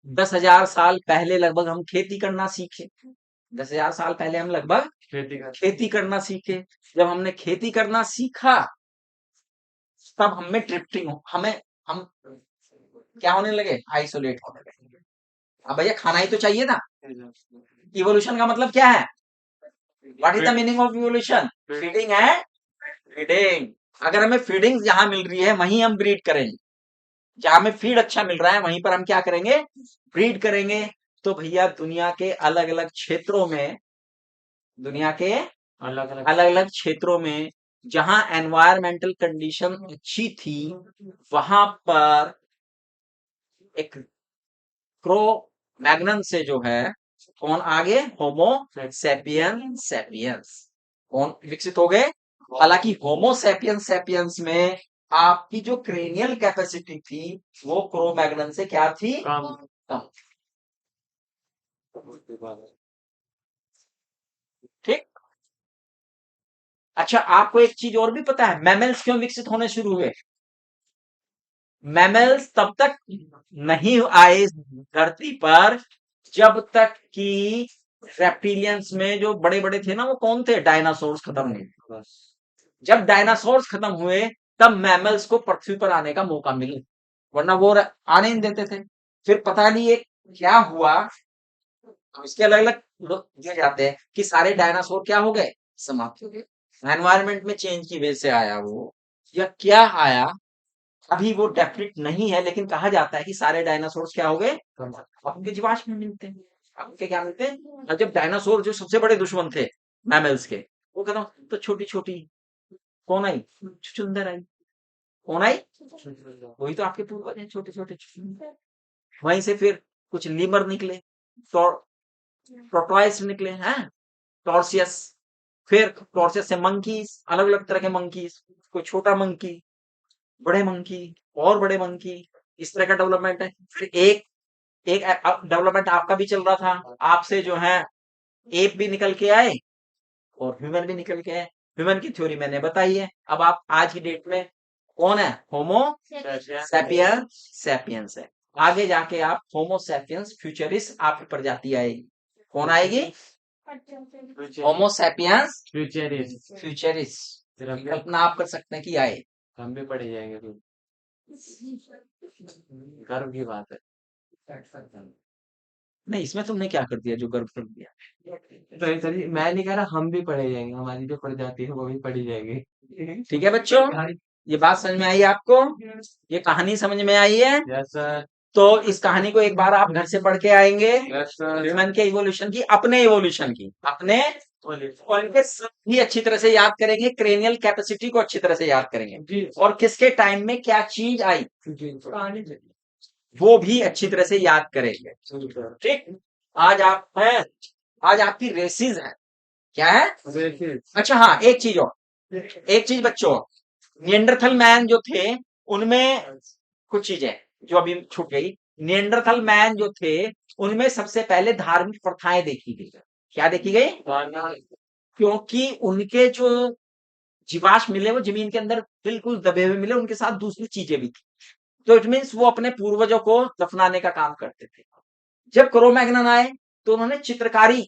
A: 10,000 साल पहले लगभग हम खेती करना सीखे। 10,000 साल पहले हम लगभग
C: खेती का
A: खेती करना सीखे। जब हमने खेती करना सीखा तब हमें ड्रिफ्टिंग हमें हम क्या होने लगे? आइसोलेट होने लगे। अब भैया खाना ही तो चाहिए ना। इवोल्यूशन का मतलब क्या है? What is the meaning of evolution? Feeding है, फीडिंग। अगर हमें फीडिंग जहां मिल रही है वहीं हम ब्रीड करेंगे। जहां हमें फीड अच्छा मिल रहा है वहीं पर हम क्या करेंगे? ब्रीड करेंगे। तो भैया दुनिया के अलग अलग क्षेत्रों में, दुनिया के
C: अलग अलग
A: अलग अलग क्षेत्रों में जहां एनवायरमेंटल कंडीशन अच्छी थी वहां पर एक क्रो-मैग्नन से जो है कौन आगे? होमो सेपियंस सेपियंस कौन विकसित हो गए? हालांकि होमो सेपियंस सेपियंस में आपकी जो क्रेनियल कैपेसिटी थी वो क्रो-मैग्नन से क्या थी?
C: काम।
A: कम। ठीक। अच्छा, आपको एक चीज और भी पता है, मैमल्स क्यों विकसित होने शुरू हुए? मैमल्स तब तक नहीं आए इस धरती पर जब तक कि रेप्टिलियंस में जो बड़े बड़े थे ना, वो कौन थे? डायनासोर्स खत्म नहीं।
C: बस
A: जब डायनासोर्स खत्म हुए तब मैमल्स को पृथ्वी पर आने का मौका मिला, वरना वो आने नहीं देते थे। फिर पता नहीं एक क्या हुआ, अब इसके अलग अलग दिए जाते हैं कि सारे डायनासोर क्या हो गए? समाप्त हो गए। एनवायरमेंट में चेंज की वजह से आया वो, या क्या आया अभी वो डेफिनेट नहीं है, लेकिन कहा जाता है कि सारे डायनासोर क्या हो गए? अब उनके जीवाश्म में मिलते हैं। अब उनके क्या मिलते हैं? और जब डायनासोर जो सबसे बड़े दुश्मन थे मैमल्स के, वो खत्म, तो छोटी छोटी कौन आई? चुचुंदर आई। कौन आई? वही तो आपके पूर्वज हैं, छोटे छोटे चुचुंदर। वहीं से फिर कुछ लीमर निकले, टॉर्टोइस निकले हैं, टॉर्सियस। फिर टॉर्सियस से मंकीज, अलग अलग तरह के मंकीज, कोई छोटा मंकी, बड़े मंकी, और बड़े मंकी। इस तरह का डेवलपमेंट है। फिर एक एक डेवलपमेंट आपका भी चल रहा था, आपसे जो है एप भी निकल के आए और ह्यूमन भी निकल के आए। ह्यूमन की थ्योरी मैंने बताई है। अब आप आज की डेट में कौन है? होमो सैपियंस सैपियंस है। आगे जाके आप होमो सैपियंस फ्यूचरिस्ट आपकी प्रजाति आएगी। कौन आएगी? Homo sapiens
C: futurist.
A: फ्यूचरिस्ट।
C: फिर हम भी
A: कल्पना आप कर सकते हैं कि आए।
C: हम भी पढ़े जाएंगे फिर। गर्व की बात है।
A: नहीं, इसमें तुमने क्या कर दिया जो गर्व कर दिया?
C: तो चलिए, मैं नहीं कह रहा, हम भी पढ़े जाएंगे, हमारी जो प्रजाति है वो भी पढ़ी जाएगी।
A: ठीक है बच्चों, ये बात समझ में आई आपको? ये कहानी समझ में आई है?
C: Yes sir.
A: तो इस कहानी को एक बार आप घर से पढ़ के आएंगे,
C: यस सर।
A: ह्यूमन के इवोल्यूशन की, अपने इवोल्यूशन की, अपने, और इनके सभी अच्छी तरह से याद करेंगे, क्रेनियल कैपेसिटी को अच्छी तरह से याद करेंगे,
C: जी।
A: और किसके टाइम में क्या चीज आई
C: कहानी से।
A: वो भी अच्छी तरह से याद करेंगे। ठीक। आज आप हैं, आज आपकी रेसिस है। क्या है? अच्छा हाँ, एक चीज और, एक चीज बच्चों, निएंडरथल मैन जो थे उनमें कुछ चीजें जो अभी छूट गई। निएंडरथल मैन जो थे उनमें सबसे पहले धार्मिक प्रथाएं देखी गई। क्या देखी गई? क्योंकि उनके जो जीवाश्म मिले वो जमीन के अंदर बिल्कुल दबे हुए मिले, उनके साथ दूसरी चीजें भी थी। तो इट मीन्स वो अपने पूर्वजों को दफनाने का काम करते थे। जब क्रो-मैग्नन आए तो उन्होंने चित्रकारी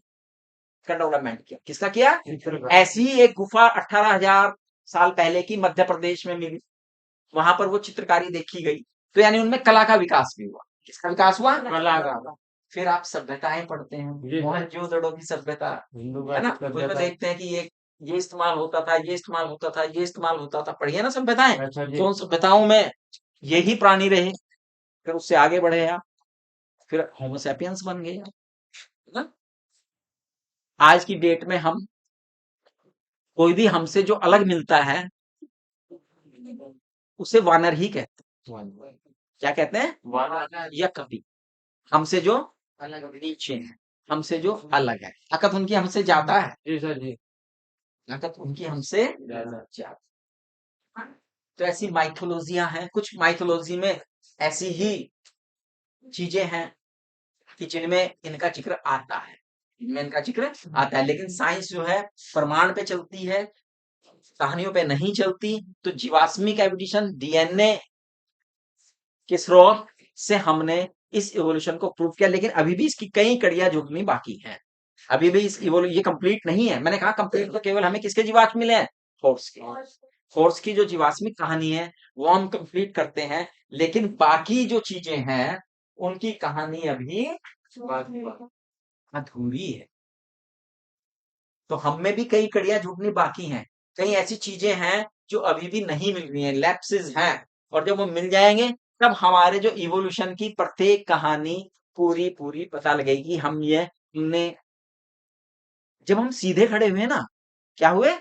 A: का डेवलपमेंट किया। किसका किया? ऐसी ही एक गुफा 18,000 साल पहले की मध्य प्रदेश में मिली, वहां पर वो चित्रकारी देखी गई, तो यानी उनमें कला का विकास भी हुआ। किसका विकास हुआ?
C: कला का।
A: फिर आप सभ्यताएं पढ़ते हैं,
C: जी।
A: मोहनजोदड़ो की सभ्यता,
C: हिंदू
A: है ना,
C: का
A: उसमें
C: सभ्यता।
A: देखते हैं कि ये इस्तेमाल होता था, ये इस्तेमाल होता था, ये इस्तेमाल होता था, पढ़िए ना सभ्यताएं।
C: अच्छा जी।
A: तो उन सभ्यताओं में यही प्राणी रहे, फिर उससे आगे बढ़े आप, फिर होमोसेपियंस बन गए आप, है ना। आज की डेट में हम कोई भी हमसे जो अलग मिलता है उसे वानर ही कहते हैं। क्या कहते हैं?
C: वाला।
A: या कपि। हमसे जो नीचे है, हमसे जो अलग है, ताकत उनकी हमसे ज्यादा है,
C: जी सर जी।
A: ताकत उनकी हमसे
C: ज्यादा।
A: ज्यादा। तो ऐसी माइथोलॉजियां हैं, कुछ माइथोलॉजी में ऐसी ही चीजें हैं कि जिनमें इनका जिक्र आता है, इनमें इनका जिक्र आता है, लेकिन साइंस जो है प्रमाण पे चलती है, कहानियों पे नहीं चलती। तो जीवाश्मिक एविडेशन, डीएनए के स्रोत से हमने इस इवोल्यूशन को प्रूव किया, लेकिन अभी भी इसकी कई कड़ियां जुड़नी बाकी हैं। अभी भी इस ये कंप्लीट नहीं है। मैंने कहा कंप्लीट तो केवल हमें किसके जीवाश्म मिले हैं? फोर्स के। फोर्स की जो जीवाश्मिक कहानी है वो हम कंप्लीट करते हैं, लेकिन बाकी जो चीजें हैं उनकी कहानी अभी अधूरी है। तो हम में भी कई कड़ियां जुड़नी बाकी हैं, कई ऐसी चीजें हैं जो अभी भी नहीं मिल रही हैं, लैप्सेस हैं, और जब वो मिल जाएंगे तब हमारे जो इवोल्यूशन की प्रत्येक कहानी पूरी पूरी पता लगेगी। हमने जब हम सीधे खड़े हुए ना, क्या हुए?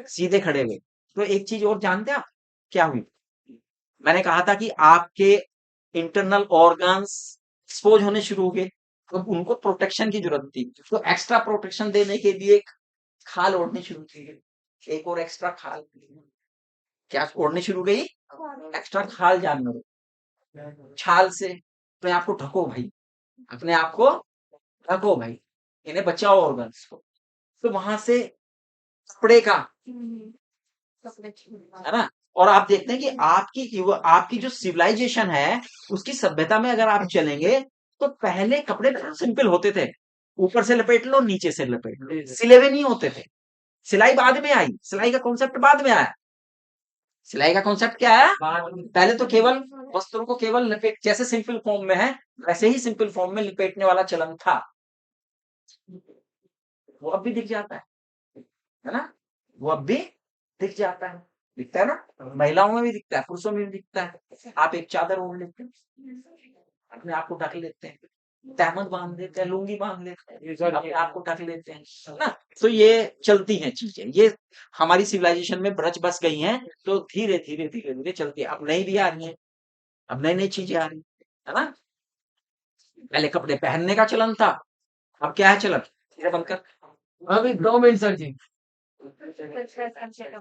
A: सीधे खड़े हुए। तो एक चीज और जानते हैं आप क्या हुई? मैंने कहा था कि आपके इंटरनल ऑर्गन्स एक्सपोज होने शुरू हो गए, तो उनको प्रोटेक्शन की जरूरत थी, तो एक्स्ट्रा प्रोटेक्शन देने के लिए खाल ओढ़नी शुरू की गई, एक और एक्स्ट्रा खाल। क्या ओढ़नी शुरू गई? एक्स्ट्रा खाल जानवर छाल से। तो आपको ढको भाई, अपने आप को ढको भाई, इन्हें बचाओ ऑर्गन्स को। तो वहां से कपड़े का, है ना। और आप देखते हैं कि आपकी जो सिविलाइजेशन है उसकी सभ्यता में अगर आप चलेंगे तो पहले कपड़े सिंपल होते थे, ऊपर से लपेट लो नीचे से लपेट लो, सिले हुए नहीं होते थे। सिलाई बाद में आई, सिलाई का कॉन्सेप्ट बाद में आया। सिलाई का कॉन्सेप्ट क्या है? पहले तो केवल वस्त्रों को केवल लपेट, जैसे सिंपल फॉर्म में है वैसे ही सिंपल फॉर्म में लपेटने वाला चलन था, वो अब भी दिख जाता है ना, वो अब भी दिख जाता है, दिखता है ना, महिलाओं में भी दिखता है, पुरुषों में भी दिखता है। आप एक चादर ओढ़ लेते हैं, अपने आप को ढक लेते हैं, तहमद बांध लेते हैं, लुंगी बांध लेते हैं, अपने आप को ढक लेते हैं, है ना। तो ये चलती हैं चीजें, ये हमारी सिविलाइजेशन में ब्रज बस गई हैं, तो धीरे धीरे धीरे धीरे चलती है। अब नई भी आ रही है, अब नई नई चीजें आ रही है ना। पहले कपड़े पहनने का चलन था, अब क्या है चलन? धीरे बंद कर।
C: अभी 2 मिनट सर जी।
B: अच्छा, अच्छा, अच्छा।